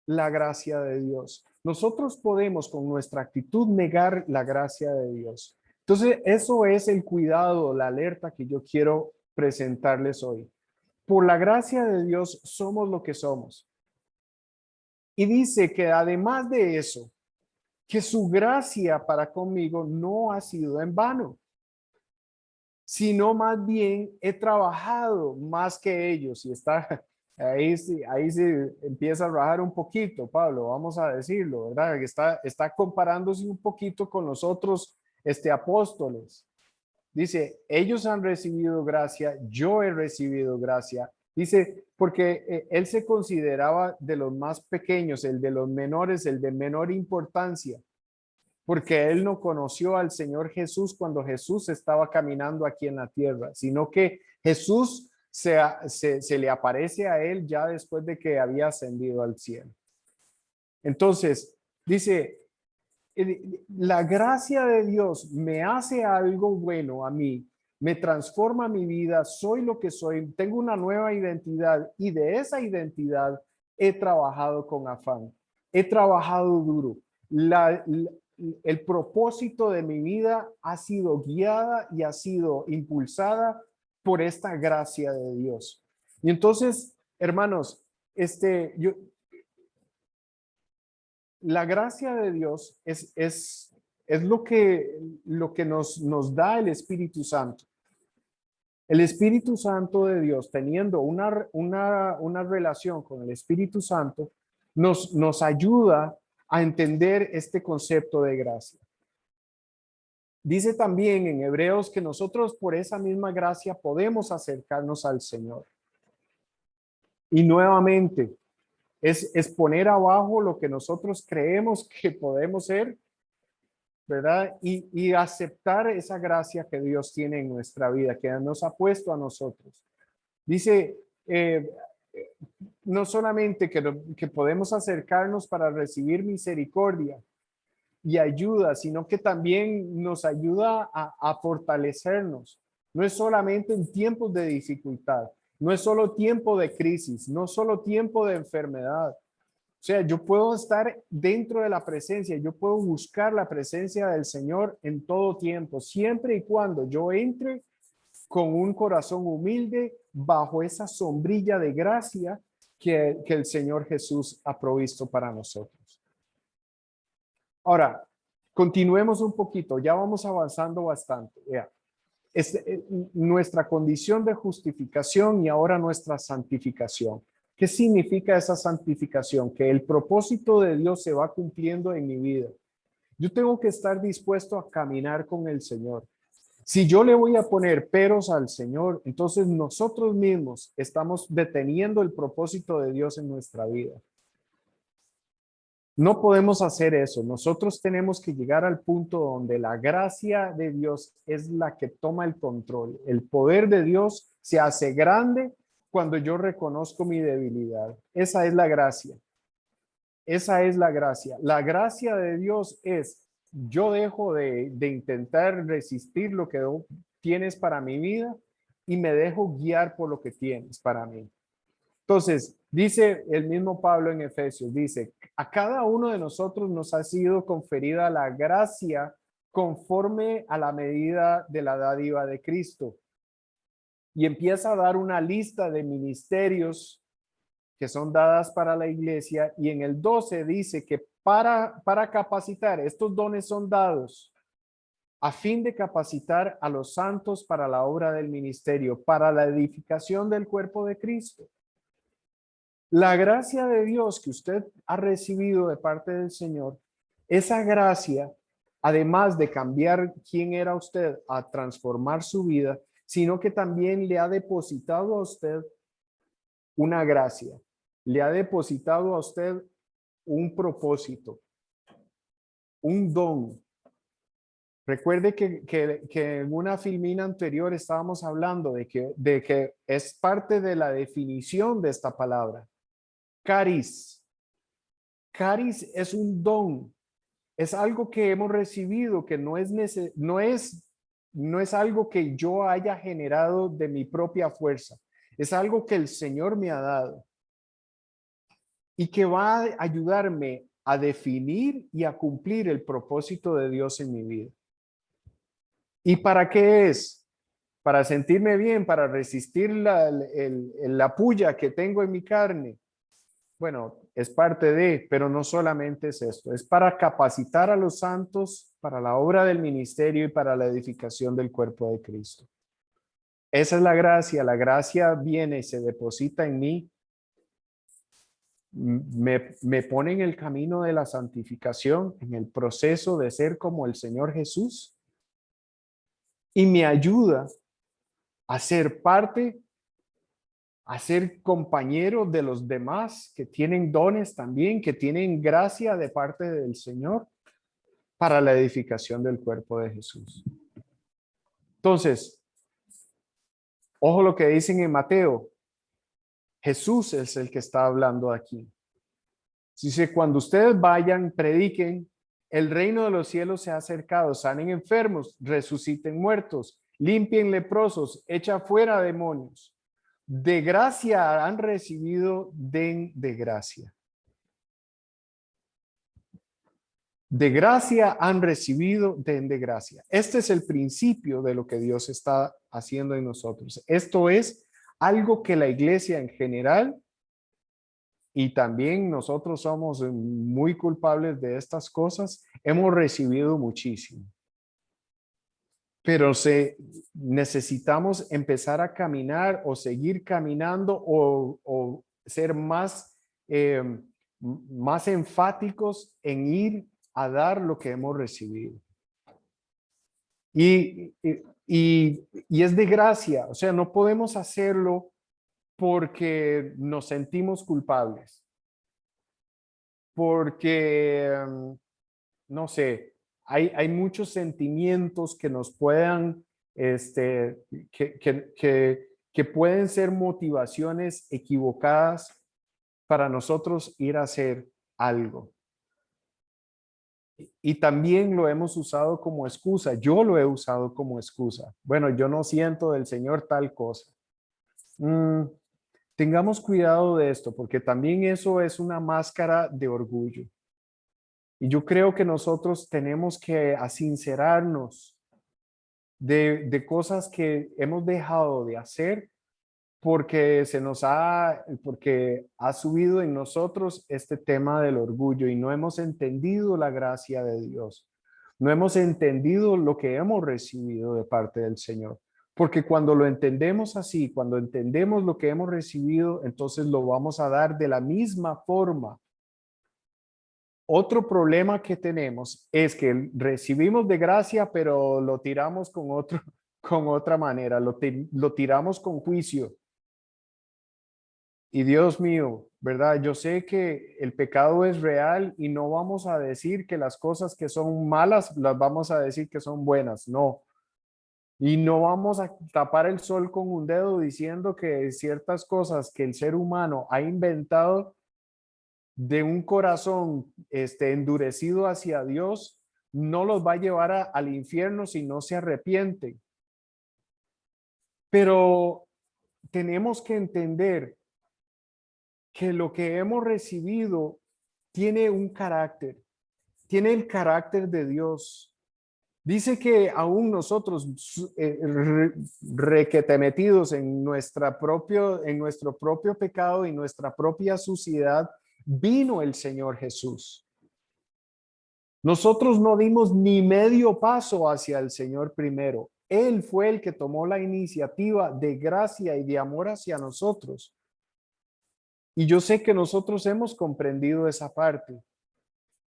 la gracia de Dios. Nosotros podemos con nuestra actitud negar la gracia de Dios. Entonces, eso es el cuidado, la alerta que yo quiero presentarles hoy. Por la gracia de Dios somos lo que somos. Y dice que además de eso, que su gracia para conmigo no ha sido en vano, sino más bien he trabajado más que ellos. Y está ahí se empieza a rajar un poquito, Pablo, vamos a decirlo, ¿verdad? Que está comparándose un poquito con los otros apóstoles. Dice, ellos han recibido gracia, yo he recibido gracia. Dice, porque él se consideraba de los más pequeños, el de los menores, el de menor importancia, porque él no conoció al Señor Jesús cuando Jesús estaba caminando aquí en la tierra, sino que Jesús se le aparece a él ya después de que había ascendido al cielo. Entonces, dice, la gracia de Dios me hace algo bueno a mí, me transforma mi vida, soy lo que soy, tengo una nueva identidad y de esa identidad he trabajado con afán. he trabajado duro. El propósito de mi vida ha sido guiada y ha sido impulsada por esta gracia de Dios. Y entonces, hermanos, la gracia de Dios es lo que nos da el Espíritu Santo. El Espíritu Santo de Dios, teniendo una relación con el Espíritu Santo, nos ayuda a entender este concepto de gracia. Dice también en Hebreos que nosotros por esa misma gracia podemos acercarnos al Señor. Y nuevamente, es poner abajo lo que nosotros creemos que podemos ser, ¿verdad? Y aceptar esa gracia que Dios tiene en nuestra vida, que nos ha puesto a nosotros. Dice, no solamente que podemos acercarnos para recibir misericordia y ayuda, sino que también nos ayuda a fortalecernos. No es solamente en tiempos de dificultad, no es solo tiempo de crisis, no solo tiempo de enfermedad. O sea, yo puedo estar dentro de la presencia, yo puedo buscar la presencia del Señor en todo tiempo, siempre y cuando yo entre con un corazón humilde bajo esa sombrilla de gracia que el Señor Jesús ha provisto para nosotros. Ahora, continuemos un poquito, ya vamos avanzando bastante. Nuestra condición de justificación y ahora nuestra santificación. ¿Qué significa esa santificación? Que el propósito de Dios se va cumpliendo en mi vida. Yo tengo que estar dispuesto a caminar con el Señor. Si yo le voy a poner peros al Señor, entonces nosotros mismos estamos deteniendo el propósito de Dios en nuestra vida. No podemos hacer eso. Nosotros tenemos que llegar al punto donde la gracia de Dios es la que toma el control. El poder de Dios se hace grande cuando yo reconozco mi debilidad. Esa es la gracia. Esa es la gracia. La gracia de Dios es, yo dejo de intentar resistir lo que tienes para mi vida y me dejo guiar por lo que tienes para mí. Entonces, dice el mismo Pablo en Efesios, dice, a cada uno de nosotros nos ha sido conferida la gracia conforme a la medida de la dádiva de Cristo. Y empieza a dar una lista de ministerios que son dadas para la iglesia, y en el 12 dice que para capacitar, estos dones son dados a fin de capacitar a los santos para la obra del ministerio, para la edificación del cuerpo de Cristo. La gracia de Dios que usted ha recibido de parte del Señor, esa gracia, además de cambiar quién era usted, a transformar su vida, sino que también le ha depositado a usted una gracia, le ha depositado a usted un propósito, un don. Recuerde que en una filmina anterior estábamos hablando de que es parte de la definición de esta palabra. Caris. Caris es un don, es algo que hemos recibido, que no es algo que yo haya generado de mi propia fuerza, es algo que el Señor me ha dado y que va a ayudarme a definir y a cumplir el propósito de Dios en mi vida. ¿Y para qué es? Para sentirme bien, para resistir la puya que tengo en mi carne. Bueno, es parte de, pero no solamente es esto, es para capacitar a los santos para la obra del ministerio y para la edificación del cuerpo de Cristo. Esa es la gracia viene y se deposita en mí, me pone en el camino de la santificación, en el proceso de ser como el Señor Jesús, y me ayuda a ser parte, a ser compañero de los demás que tienen dones también, que tienen gracia de parte del Señor para la edificación del cuerpo de Jesús. Entonces, ojo lo que dicen en Mateo. Jesús es el que está hablando aquí. Dice, cuando ustedes vayan, prediquen, el reino de los cielos se ha acercado, sanen enfermos, resuciten muertos, limpien leprosos, echa fuera demonios. De gracia han recibido, den de gracia. De gracia han recibido, den de gracia. Este es el principio de lo que Dios está haciendo en nosotros. Esto es algo que la iglesia en general, y también nosotros somos muy culpables de estas cosas, hemos recibido muchísimo. Pero necesitamos empezar a caminar o seguir caminando o ser más enfáticos en ir a dar lo que hemos recibido. Y es de gracia, o sea, no podemos hacerlo porque nos sentimos culpables, porque, no sé, hay muchos sentimientos que nos puedan, que pueden ser motivaciones equivocadas para nosotros ir a hacer algo. Y también lo hemos usado como excusa. Yo lo he usado como excusa. Bueno, yo no siento del Señor tal cosa. Tengamos cuidado de esto, porque también eso es una máscara de orgullo. Y yo creo que nosotros tenemos que sincerarnos de cosas que hemos dejado de hacer porque porque ha subido en nosotros este tema del orgullo y no hemos entendido la gracia de Dios. No hemos entendido lo que hemos recibido de parte del Señor. Porque cuando lo entendemos así, cuando entendemos lo que hemos recibido, entonces lo vamos a dar de la misma forma. Otro problema que tenemos es que recibimos de gracia, pero lo tiramos con otra manera, lo tiramos con juicio. Y Dios mío, ¿verdad? Yo sé que el pecado es real y no vamos a decir que las cosas que son malas las vamos a decir que son buenas, no. Y no vamos a tapar el sol con un dedo diciendo que ciertas cosas que el ser humano ha inventado de un corazón endurecido hacia Dios, no los va a llevar al infierno si no se arrepienten. Pero tenemos que entender que lo que hemos recibido tiene un carácter, tiene el carácter de Dios. Dice que aún nosotros requete metidos en nuestro propio pecado y nuestra propia suciedad, vino el Señor Jesús. Nosotros no dimos ni medio paso hacia el Señor primero. Él fue el que tomó la iniciativa de gracia y de amor hacia nosotros. Y yo sé que nosotros hemos comprendido esa parte,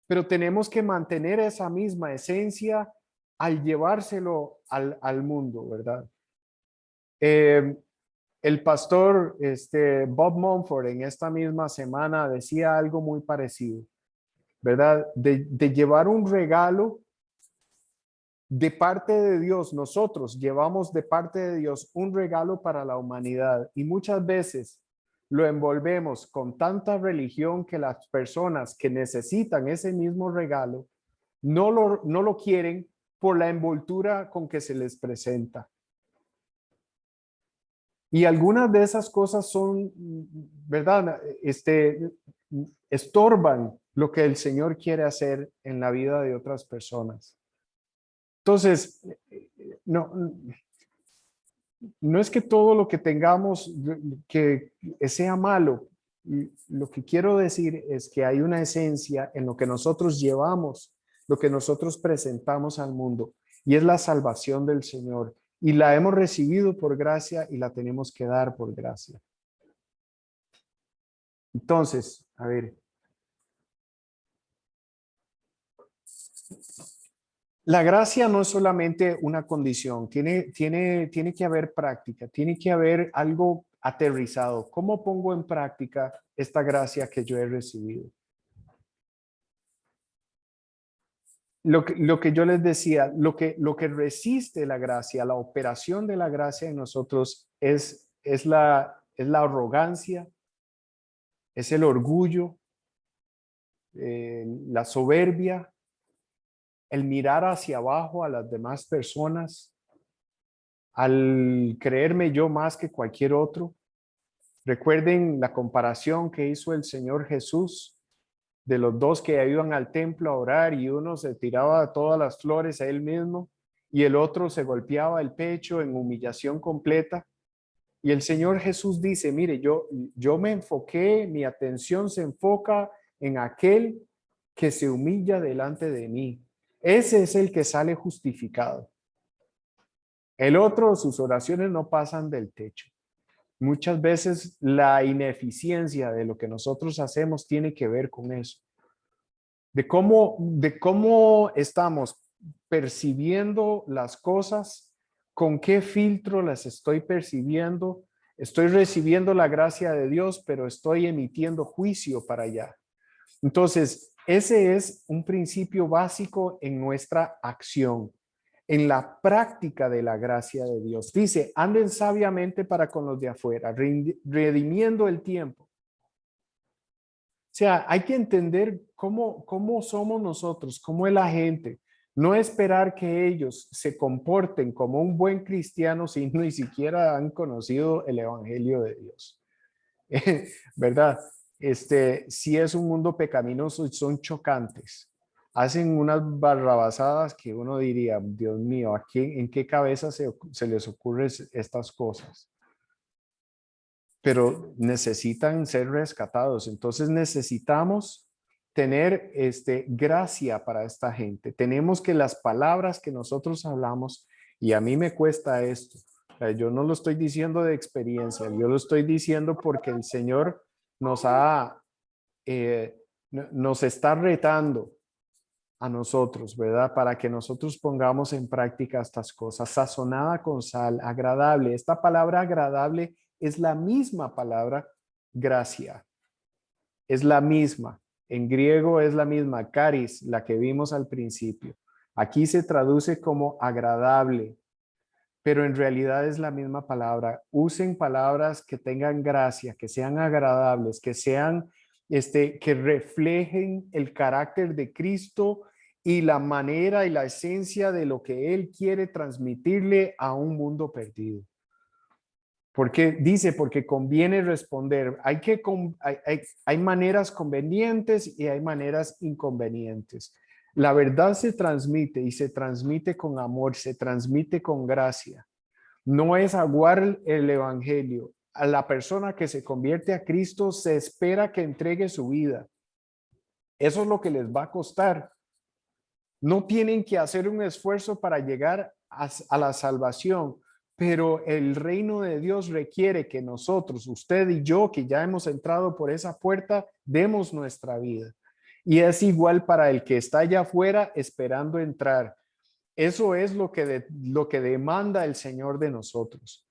pero tenemos que mantener esa misma esencia al llevárselo al mundo, ¿verdad? El pastor Bob Mumford en esta misma semana decía algo muy parecido, ¿verdad? De llevar un regalo de parte de Dios. Nosotros llevamos de parte de Dios un regalo para la humanidad y muchas veces lo envolvemos con tanta religión que las personas que necesitan ese mismo regalo no lo quieren por la envoltura con que se les presenta. Y algunas de esas cosas son, ¿verdad? Estorban lo que el Señor quiere hacer en la vida de otras personas. Entonces, no es que todo lo que tengamos que sea malo. Lo que quiero decir es que hay una esencia en lo que nosotros llevamos, lo que nosotros presentamos al mundo, y es la salvación del Señor. Y la hemos recibido por gracia y la tenemos que dar por gracia. Entonces, a ver. La gracia no es solamente una condición, tiene que haber práctica, tiene que haber algo aterrizado. ¿Cómo pongo en práctica esta gracia que yo he recibido? Lo que yo les decía, lo que resiste la gracia, la operación de la gracia en nosotros es la arrogancia, es el orgullo, la soberbia, el mirar hacia abajo a las demás personas, al creerme yo más que cualquier otro. Recuerden la comparación que hizo el Señor Jesús de los dos que iban al templo a orar y uno se tiraba todas las flores a él mismo y el otro se golpeaba el pecho en humillación completa. Y el Señor Jesús dice, mire, yo me enfoqué, mi atención se enfoca en aquel que se humilla delante de mí. Ese es el que sale justificado. El otro, sus oraciones no pasan del techo. Muchas veces la ineficiencia de lo que nosotros hacemos tiene que ver con eso. De cómo estamos percibiendo las cosas, con qué filtro las estoy percibiendo. Estoy recibiendo la gracia de Dios, pero estoy emitiendo juicio para allá. Entonces, ese es un principio básico en nuestra acción, en la práctica de la gracia de Dios. Dice, anden sabiamente para con los de afuera, redimiendo el tiempo. O sea, hay que entender cómo somos nosotros, cómo es la gente. No esperar que ellos se comporten como un buen cristiano si ni siquiera han conocido el evangelio de Dios. ¿Verdad? Si es un mundo pecaminoso y son chocantes. Hacen unas barrabasadas que uno diría, Dios mío, ¿en qué cabeza se les ocurren estas cosas? Pero necesitan ser rescatados. Entonces necesitamos tener gracia para esta gente. Tenemos que las palabras que nosotros hablamos, y a mí me cuesta esto. Yo no lo estoy diciendo de experiencia, yo lo estoy diciendo porque el Señor nos está retando a nosotros, ¿verdad? Para que nosotros pongamos en práctica estas cosas. Sazonada con sal, agradable. Esta palabra agradable es la misma palabra gracia. Es la misma. En griego es la misma, charis, la que vimos al principio. Aquí se traduce como agradable, pero en realidad es la misma palabra. Usen palabras que tengan gracia, que sean agradables, que sean, que reflejen el carácter de Cristo y la manera y la esencia de lo que Él quiere transmitirle a un mundo perdido. Porque conviene responder. Hay maneras convenientes y hay maneras inconvenientes. La verdad se transmite y se transmite con amor, se transmite con gracia. No es aguar el evangelio. A la persona que se convierte a Cristo se espera que entregue su vida. Eso es lo que les va a costar. No tienen que hacer un esfuerzo para llegar a la salvación, pero el reino de Dios requiere que nosotros, usted y yo, que ya hemos entrado por esa puerta, demos nuestra vida. Y es igual para el que está allá afuera esperando entrar. Eso es lo que demanda el Señor de nosotros.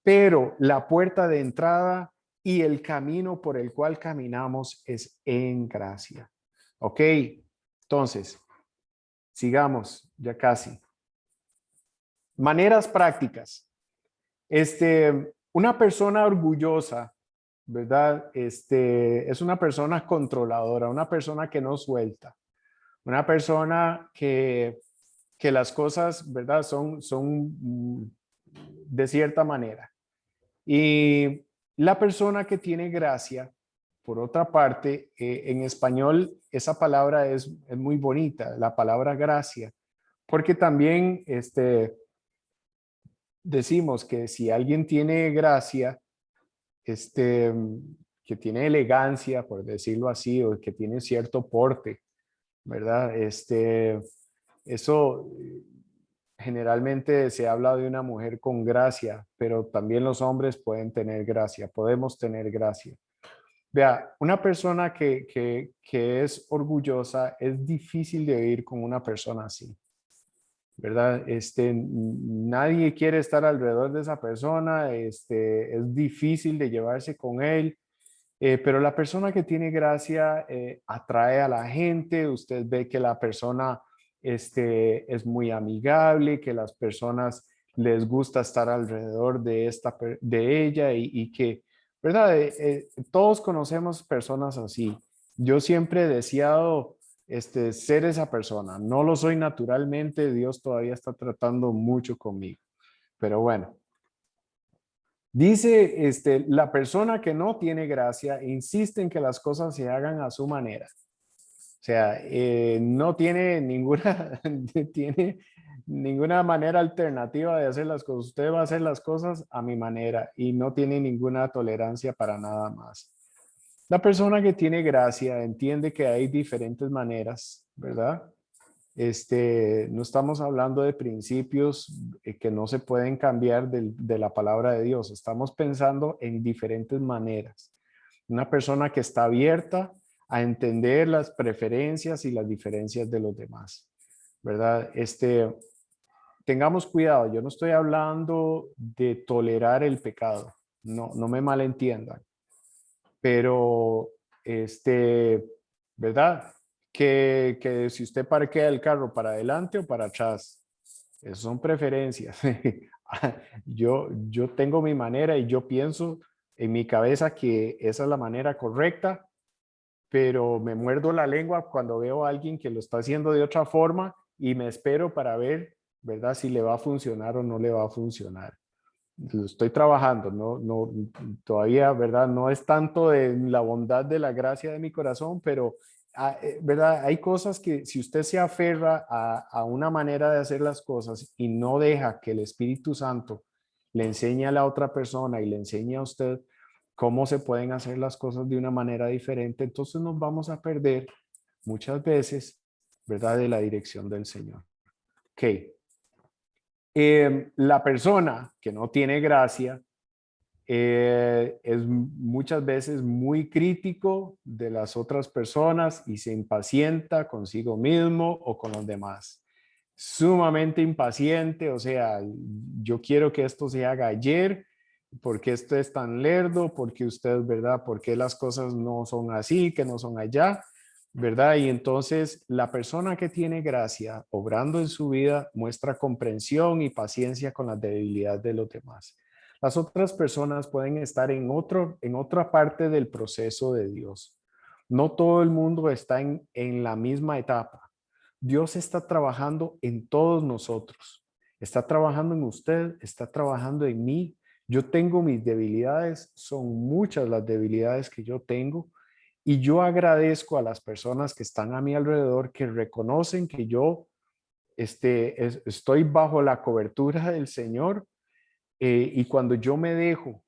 Pero la puerta de entrada y el camino por el cual caminamos es en gracia. ¿Ok? Entonces, sigamos, ya casi. Maneras prácticas. Una persona orgullosa, ¿verdad? Es una persona controladora, una persona que no suelta, una persona que las cosas, ¿verdad? Son de cierta manera. Y la persona que tiene gracia, por otra parte, en español esa palabra es muy bonita, la palabra gracia, porque también decimos que si alguien tiene gracia, que tiene elegancia, por decirlo así, o que tiene cierto porte, ¿verdad? Eso generalmente se habla de una mujer con gracia, pero también los hombres pueden tener gracia, podemos tener gracia. Vea, una persona que es orgullosa, es difícil de vivir con una persona así, ¿verdad? Nadie quiere estar alrededor de esa persona, es difícil de llevarse con él, pero la persona que tiene gracia atrae a la gente. Usted ve que la persona es muy amigable, que las personas les gusta estar alrededor de ella y que, ¿verdad? Todos conocemos personas así. Yo siempre he deseado ser esa persona. No lo soy naturalmente, Dios todavía está tratando mucho conmigo, pero bueno. Dice, la persona que no tiene gracia insiste en que las cosas se hagan a su manera. O sea, no tiene ninguna, tiene ninguna manera alternativa de hacer las cosas. Usted va a hacer las cosas a mi manera y no tiene ninguna tolerancia para nada más. La persona que tiene gracia entiende que hay diferentes maneras, ¿verdad? No estamos hablando de principios que no se pueden cambiar de la palabra de Dios. Estamos pensando en diferentes maneras. Una persona que está abierta a entender las preferencias y las diferencias de los demás, ¿verdad? Tengamos cuidado. Yo no estoy hablando de tolerar el pecado. No me malentiendan. Pero, ¿verdad? Que si usted parquea el carro para adelante o para atrás, esas son preferencias. Yo tengo mi manera y yo pienso en mi cabeza que esa es la manera correcta, pero me muerdo la lengua cuando veo a alguien que lo está haciendo de otra forma y me espero para ver, ¿verdad? Si le va a funcionar o no le va a funcionar. Lo estoy trabajando, todavía, ¿verdad? No es tanto de la bondad de la gracia de mi corazón, pero, ¿verdad? Hay cosas que si usted se aferra a una manera de hacer las cosas y no deja que el Espíritu Santo le enseñe a la otra persona y le enseñe a usted cómo se pueden hacer las cosas de una manera diferente, entonces nos vamos a perder muchas veces, ¿verdad? De la dirección del Señor. Ok. La persona que no tiene gracia es muchas veces muy crítico de las otras personas y se impacienta consigo mismo o con los demás. Sumamente impaciente, o sea, yo quiero que esto se haga ayer, porque esto es tan lerdo, porque usted, ¿verdad? Porque las cosas no son así, que no son allá. ¿Verdad? Y entonces la persona que tiene gracia, obrando en su vida, muestra comprensión y paciencia con las debilidades de los demás. Las otras personas pueden estar en otra parte del proceso de Dios. No todo el mundo está en la misma etapa. Dios está trabajando en todos nosotros. Está trabajando en usted, está trabajando en mí. Yo tengo mis debilidades, son muchas las debilidades que yo tengo. Y yo agradezco a las personas que están a mi alrededor que reconocen que yo estoy bajo la cobertura del Señor y cuando yo me dejo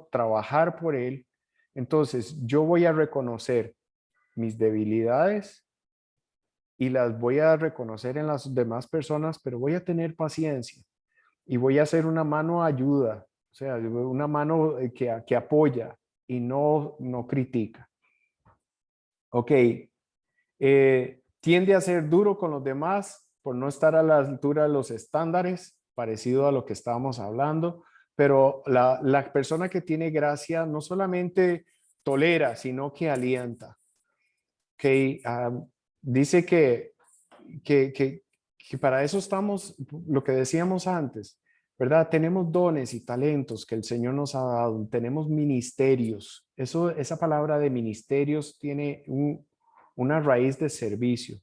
trabajar por Él, entonces yo voy a reconocer mis debilidades y las voy a reconocer en las demás personas, pero voy a tener paciencia y voy a hacer una mano ayuda, o sea, una mano que apoya y no critica. Ok, tiende a ser duro con los demás por no estar a la altura de los estándares, parecido a lo que estábamos hablando, pero la persona que tiene gracia no solamente tolera, sino que alienta. Okay, dice que para eso estamos, lo que decíamos antes, ¿verdad? Tenemos dones y talentos que el Señor nos ha dado, tenemos ministerios. Esa palabra de ministerios tiene una raíz de servicio.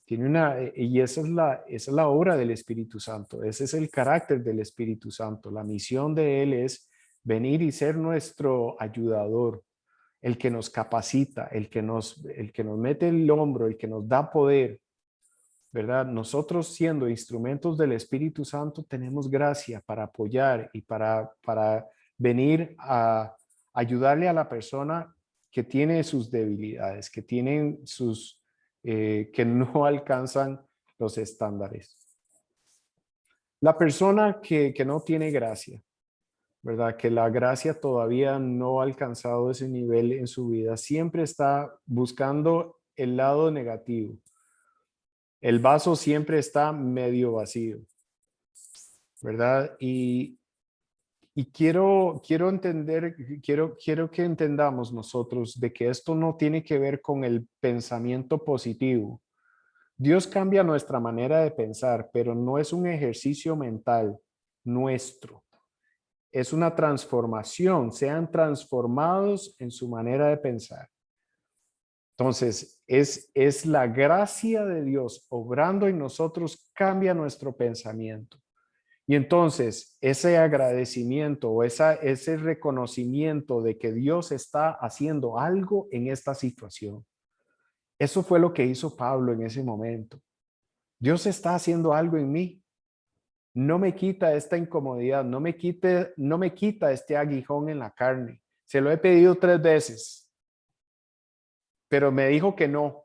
Y esa es la obra del Espíritu Santo. Ese es el carácter del Espíritu Santo. La misión de Él es venir y ser nuestro ayudador, el que nos capacita, el que nos mete el hombro, el que nos da poder, ¿verdad? Nosotros siendo instrumentos del Espíritu Santo tenemos gracia para apoyar y para venir a ayudarle a la persona que tiene sus debilidades, que tienen que no alcanzan los estándares. La persona que no tiene gracia, ¿verdad? Que la gracia todavía no ha alcanzado ese nivel en su vida, siempre está buscando el lado negativo. El vaso siempre está medio vacío, ¿verdad? Y quiero que entendamos nosotros de que esto no tiene que ver con el pensamiento positivo. Dios cambia nuestra manera de pensar, pero no es un ejercicio mental nuestro. Es una transformación, sean transformados en su manera de pensar. Entonces, es la gracia de Dios obrando en nosotros, cambia nuestro pensamiento. Y entonces, ese agradecimiento o ese reconocimiento de que Dios está haciendo algo en esta situación. Eso fue lo que hizo Pablo en ese momento. Dios está haciendo algo en mí. No me quita esta incomodidad, no me quita este aguijón en la carne. Se lo he pedido 3 veces, pero me dijo que no.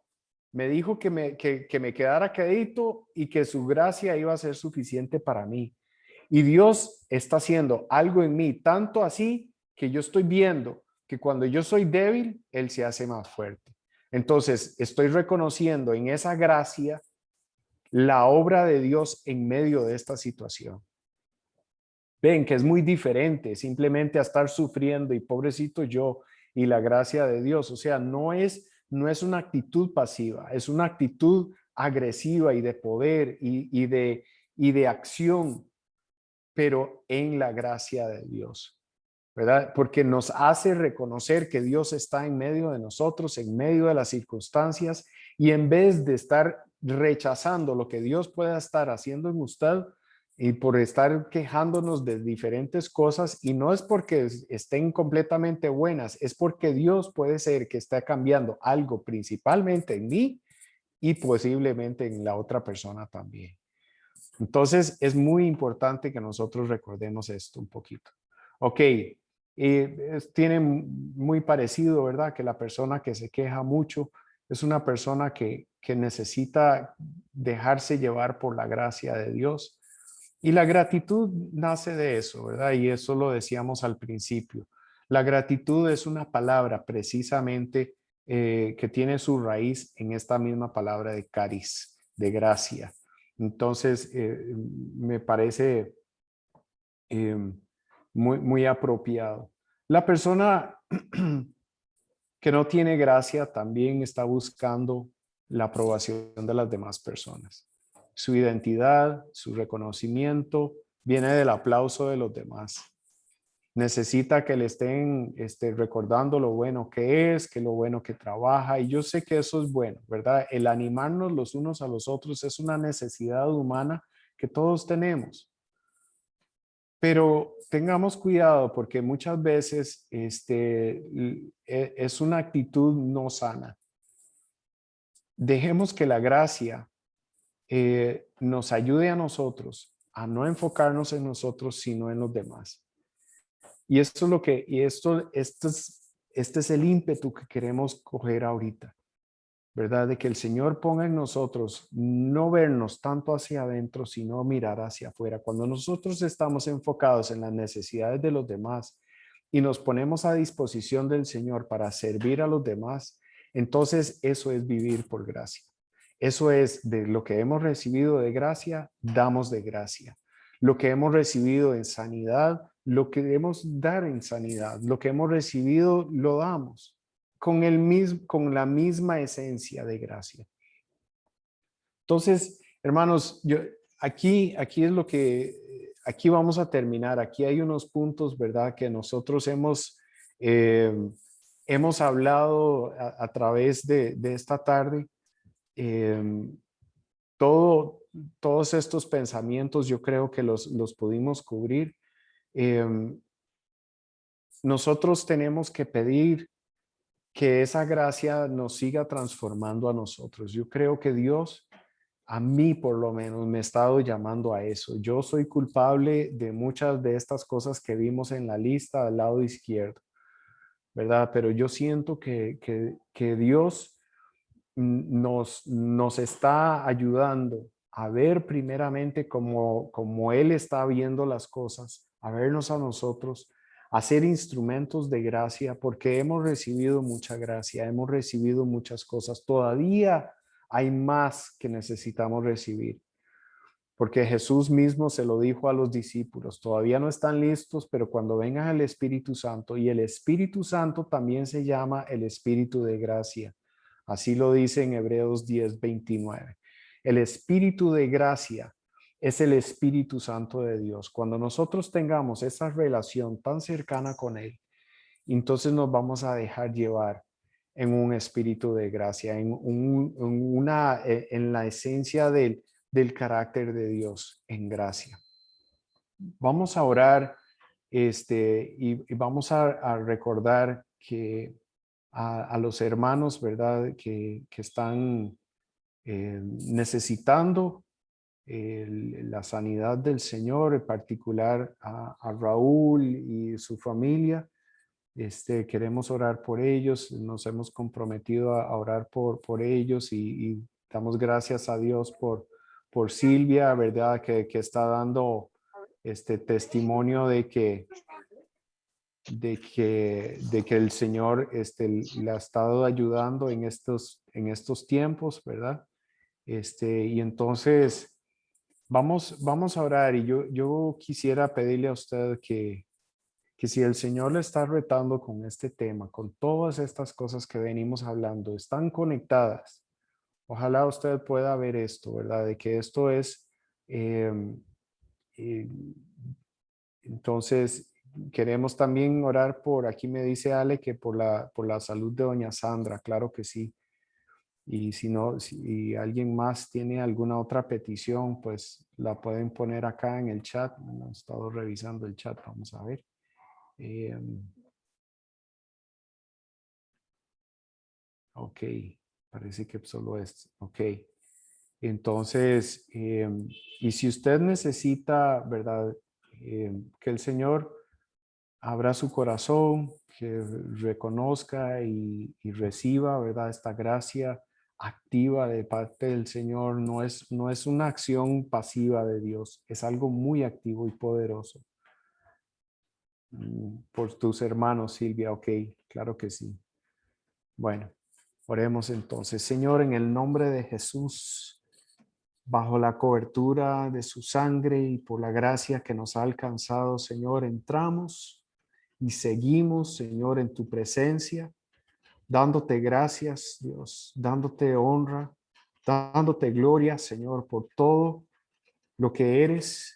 Me dijo que me quedara quedito y que su gracia iba a ser suficiente para mí. Y Dios está haciendo algo en mí, tanto así que yo estoy viendo que cuando yo soy débil, Él se hace más fuerte. Entonces, estoy reconociendo en esa gracia la obra de Dios en medio de esta situación. Ven que es muy diferente simplemente a estar sufriendo y pobrecito yo y la gracia de Dios. O sea, no es una actitud pasiva, es una actitud agresiva y de poder y de acción, pero en la gracia de Dios, ¿verdad? Porque nos hace reconocer que Dios está en medio de nosotros, en medio de las circunstancias, y en vez de estar rechazando lo que Dios pueda estar haciendo en usted y por estar quejándonos de diferentes cosas, y no es porque estén completamente buenas, es porque Dios puede ser que esté cambiando algo principalmente en mí y posiblemente en la otra persona también. Entonces es muy importante que nosotros recordemos esto un poquito. Ok, tiene muy parecido, ¿verdad? Que la persona que se queja mucho es una persona que necesita dejarse llevar por la gracia de Dios. Y la gratitud nace de eso, ¿verdad? Y eso lo decíamos al principio. La gratitud es una palabra precisamente que tiene su raíz en esta misma palabra de cariz, de gracia. Entonces, me parece muy apropiado. La persona que no tiene gracia también está buscando la aprobación de las demás personas. Su identidad, su reconocimiento viene del aplauso de los demás. Necesita que le estén recordando lo bueno que es, que lo bueno que trabaja. Y yo sé que eso es bueno, ¿verdad? El animarnos los unos a los otros es una necesidad humana que todos tenemos. Pero tengamos cuidado porque muchas veces es una actitud no sana. Dejemos que la gracia nos ayude a nosotros a no enfocarnos en nosotros, sino en los demás. Y esto es lo que, este es el ímpetu que queremos coger ahorita, ¿verdad? De que el Señor ponga en nosotros no vernos tanto hacia adentro, sino mirar hacia afuera. Cuando nosotros estamos enfocados en las necesidades de los demás y nos ponemos a disposición del Señor para servir a los demás, entonces eso es vivir por gracia. Eso es de lo que hemos recibido de gracia, damos de gracia. Lo que hemos recibido en sanidad, lo queremos dar en sanidad. Lo que hemos recibido, lo damos con la misma esencia de gracia. Entonces, hermanos, aquí es lo que, aquí vamos a terminar. Aquí hay unos puntos, ¿verdad? Que nosotros hemos hablado a través de esta tarde. Todos estos pensamientos yo creo que los pudimos cubrir. Nosotros tenemos que pedir que esa gracia nos siga transformando a nosotros. Yo creo que Dios, a mí por lo menos, me ha estado llamando a eso. Yo soy culpable de muchas de estas cosas que vimos en la lista al lado izquierdo, ¿verdad? Pero yo siento que Dios nos está ayudando a ver primeramente como Él está viendo las cosas, a vernos a nosotros, a ser instrumentos de gracia, porque hemos recibido mucha gracia, hemos recibido muchas cosas. Todavía hay más que necesitamos recibir, porque Jesús mismo se lo dijo a los discípulos, todavía no están listos, pero cuando venga el Espíritu Santo, y el Espíritu Santo también se llama el Espíritu de gracia. Así lo dice en Hebreos 10:29. El Espíritu de gracia es el Espíritu Santo de Dios. Cuando nosotros tengamos esa relación tan cercana con Él, entonces nos vamos a dejar llevar en un espíritu de gracia, en la esencia del carácter de Dios, en gracia. Vamos a orar y vamos a recordar que a los hermanos, ¿verdad? Que están necesitando la sanidad del Señor, en particular a Raúl y su familia. Queremos orar por ellos, nos hemos comprometido a orar por ellos y damos gracias a Dios por Silvia, ¿verdad? Que está dando testimonio de que el Señor le ha estado ayudando en estos tiempos, ¿verdad? Y entonces vamos a orar, y yo quisiera pedirle a usted que si el Señor le está retando con este tema, con todas estas cosas que venimos hablando, están conectadas. Ojalá usted pueda ver esto, ¿verdad? De que esto es, eh, entonces queremos también orar aquí me dice Ale que por la salud de doña Sandra, claro que sí. Y si no, si alguien más tiene alguna otra petición, pues la pueden poner acá en el chat. No he estado revisando el chat, vamos a ver. Ok, parece que solo es. Ok, entonces, y si usted necesita, ¿verdad? Que el Señor abra su corazón, que reconozca y reciba, ¿verdad? Esta gracia activa de parte del Señor no es una acción pasiva de Dios, es algo muy activo y poderoso. Por tus hermanos, Silvia, ok, claro que sí. Bueno, oremos entonces. Señor, en el nombre de Jesús, bajo la cobertura de su sangre y por la gracia que nos ha alcanzado, Señor, entramos y seguimos, Señor, en tu presencia, dándote gracias, Dios, dándote honra, dándote gloria, Señor, por todo lo que eres.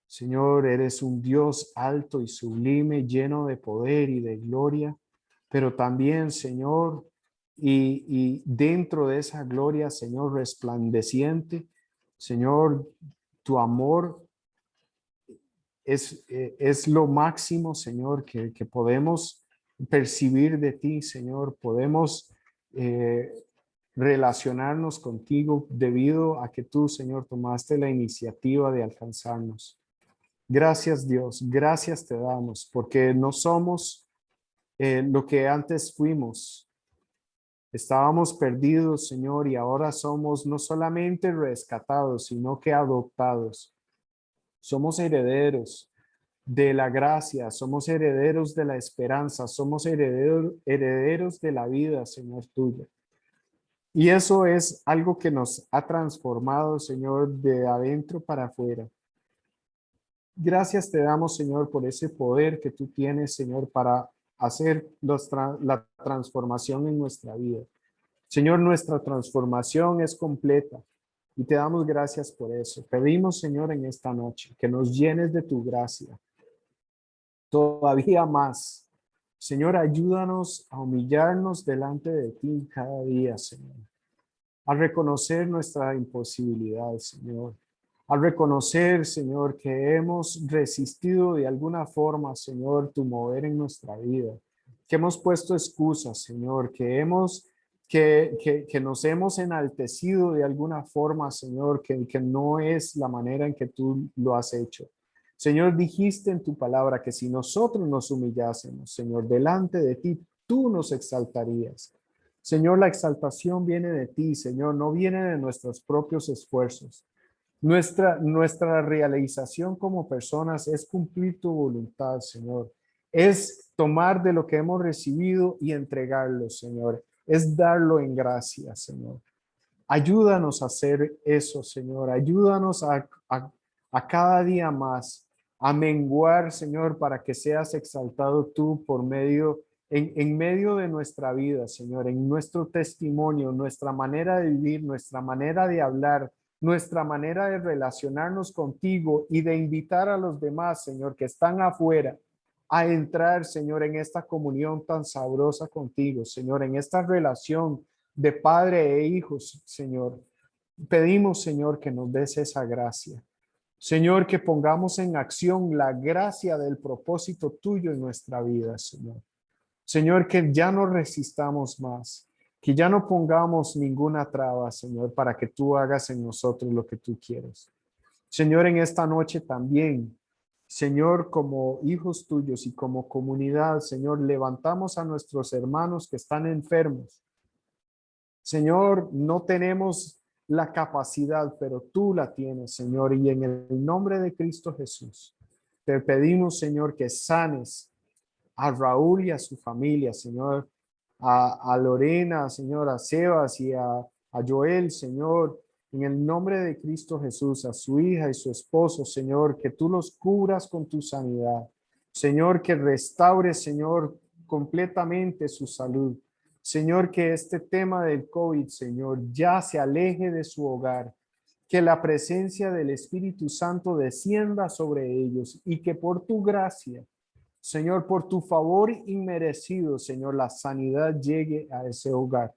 Señor, eres un Dios alto y sublime, lleno de poder y de gloria, pero también, Señor, y dentro de esa gloria, Señor, resplandeciente, Señor, tu amor es lo máximo, Señor, que podemos percibir de ti, Señor. Podemos relacionarnos contigo debido a que tú, Señor, tomaste la iniciativa de alcanzarnos. Gracias, Dios. Gracias te damos porque no somos lo que antes fuimos. Estábamos perdidos, Señor, y ahora somos no solamente rescatados, sino que adoptados. Somos herederos de la gracia, somos herederos de la esperanza, somos herederos de la vida, Señor, tuya. Y eso es algo que nos ha transformado, Señor, de adentro para afuera. Gracias te damos, Señor, por ese poder que tú tienes, Señor, para hacer la transformación en nuestra vida. Señor, nuestra transformación es completa y te damos gracias por eso. Pedimos, Señor, en esta noche que nos llenes de tu gracia todavía más. Señor, ayúdanos a humillarnos delante de ti cada día, Señor. A reconocer nuestra imposibilidad, Señor. A reconocer, Señor, que hemos resistido de alguna forma, Señor, tu mover en nuestra vida. Que hemos puesto excusas, Señor. Que nos hemos enaltecido de alguna forma, Señor, que no es la manera en que tú lo has hecho. Señor, dijiste en tu palabra que si nosotros nos humillásemos, Señor, delante de ti, tú nos exaltarías. Señor, la exaltación viene de ti, Señor, no viene de nuestros propios esfuerzos. Nuestra realización como personas es cumplir tu voluntad, Señor. Es tomar de lo que hemos recibido y entregarlo, Señor. Es darlo en gracia, Señor. Ayúdanos a hacer eso, Señor. Ayúdanos a cada día más a menguar, Señor, para que seas exaltado tú por medio, en medio de nuestra vida, Señor, en nuestro testimonio, nuestra manera de vivir, nuestra manera de hablar, nuestra manera de relacionarnos contigo y de invitar a los demás, Señor, que están afuera, a entrar, Señor, en esta comunión tan sabrosa contigo, Señor, en esta relación de padre e hijos, Señor. Pedimos, Señor, que nos des esa gracia. Señor, que pongamos en acción la gracia del propósito tuyo en nuestra vida, Señor. Señor, que ya no resistamos más, que ya no pongamos ninguna traba, Señor, para que tú hagas en nosotros lo que tú quieres. Señor, en esta noche también, Señor, como hijos tuyos y como comunidad, Señor, levantamos a nuestros hermanos que están enfermos. Señor, no tenemos la capacidad, pero tú la tienes, Señor, y en el nombre de Cristo Jesús, te pedimos, Señor, que sanes a Raúl y a su familia, Señor, a Lorena, Señor, a Sebas y a Joel, Señor, en el nombre de Cristo Jesús, a su hija y su esposo, Señor, que tú los cubras con tu sanidad. Señor, que restaures, Señor, completamente su salud. Señor, que este tema del COVID, Señor, ya se aleje de su hogar. Que la presencia del Espíritu Santo descienda sobre ellos y que por tu gracia, Señor, por tu favor inmerecido, Señor, la sanidad llegue a ese hogar.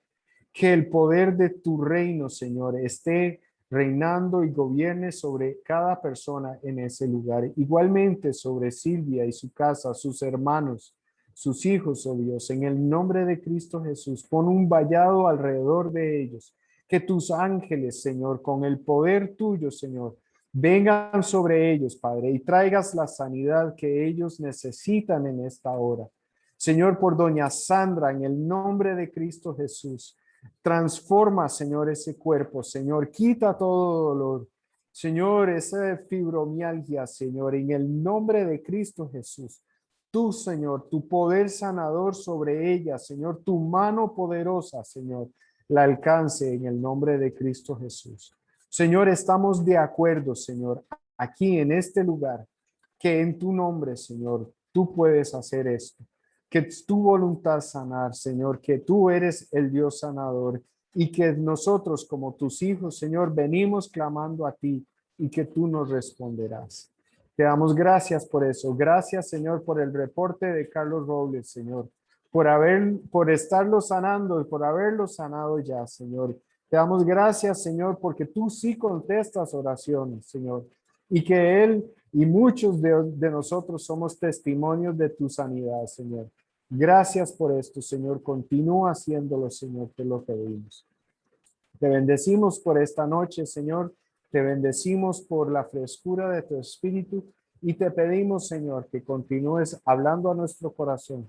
Que el poder de tu reino, Señor, esté reinando y gobierne sobre cada persona en ese lugar. Igualmente sobre Silvia y su casa, sus hermanos, sus hijos, oh Dios, en el nombre de Cristo Jesús, pon un vallado alrededor de ellos. Que tus ángeles, Señor, con el poder tuyo, Señor, vengan sobre ellos, Padre, y traigas la sanidad que ellos necesitan en esta hora. Señor, por doña Sandra, en el nombre de Cristo Jesús, transforma, Señor, ese cuerpo, Señor, quita todo dolor. Señor, esa fibromialgia, Señor, en el nombre de Cristo Jesús. Tú, Señor, tu poder sanador sobre ella, Señor, tu mano poderosa, Señor, la alcance en el nombre de Cristo Jesús. Señor, estamos de acuerdo, Señor, aquí en este lugar, que en tu nombre, Señor, tú puedes hacer esto. Que es tu voluntad sanar, Señor, que tú eres el Dios sanador y que nosotros como tus hijos, Señor, venimos clamando a ti y que tú nos responderás. Te damos gracias por eso. Gracias, Señor, por el reporte de Carlos Robles, Señor, por estarlo sanando y por haberlo sanado ya, Señor. Te damos gracias, Señor, porque tú sí contestas oraciones, Señor, y que él y muchos de nosotros somos testimonios de tu sanidad, Señor. Gracias por esto, Señor. Continúa haciéndolo, Señor, te lo pedimos. Te bendecimos por esta noche, Señor. Te bendecimos por la frescura de tu espíritu y te pedimos, Señor, que continúes hablando a nuestro corazón.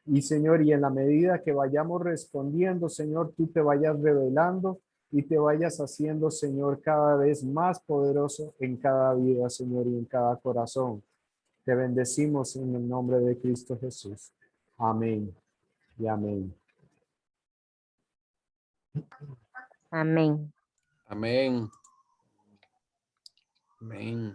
Y, Señor, y en la medida que vayamos respondiendo, Señor, tú te vayas revelando y te vayas haciendo, Señor, cada vez más poderoso en cada vida, Señor, y en cada corazón. Te bendecimos en el nombre de Cristo Jesús. Amén y amén. Amén. Amén. Amén.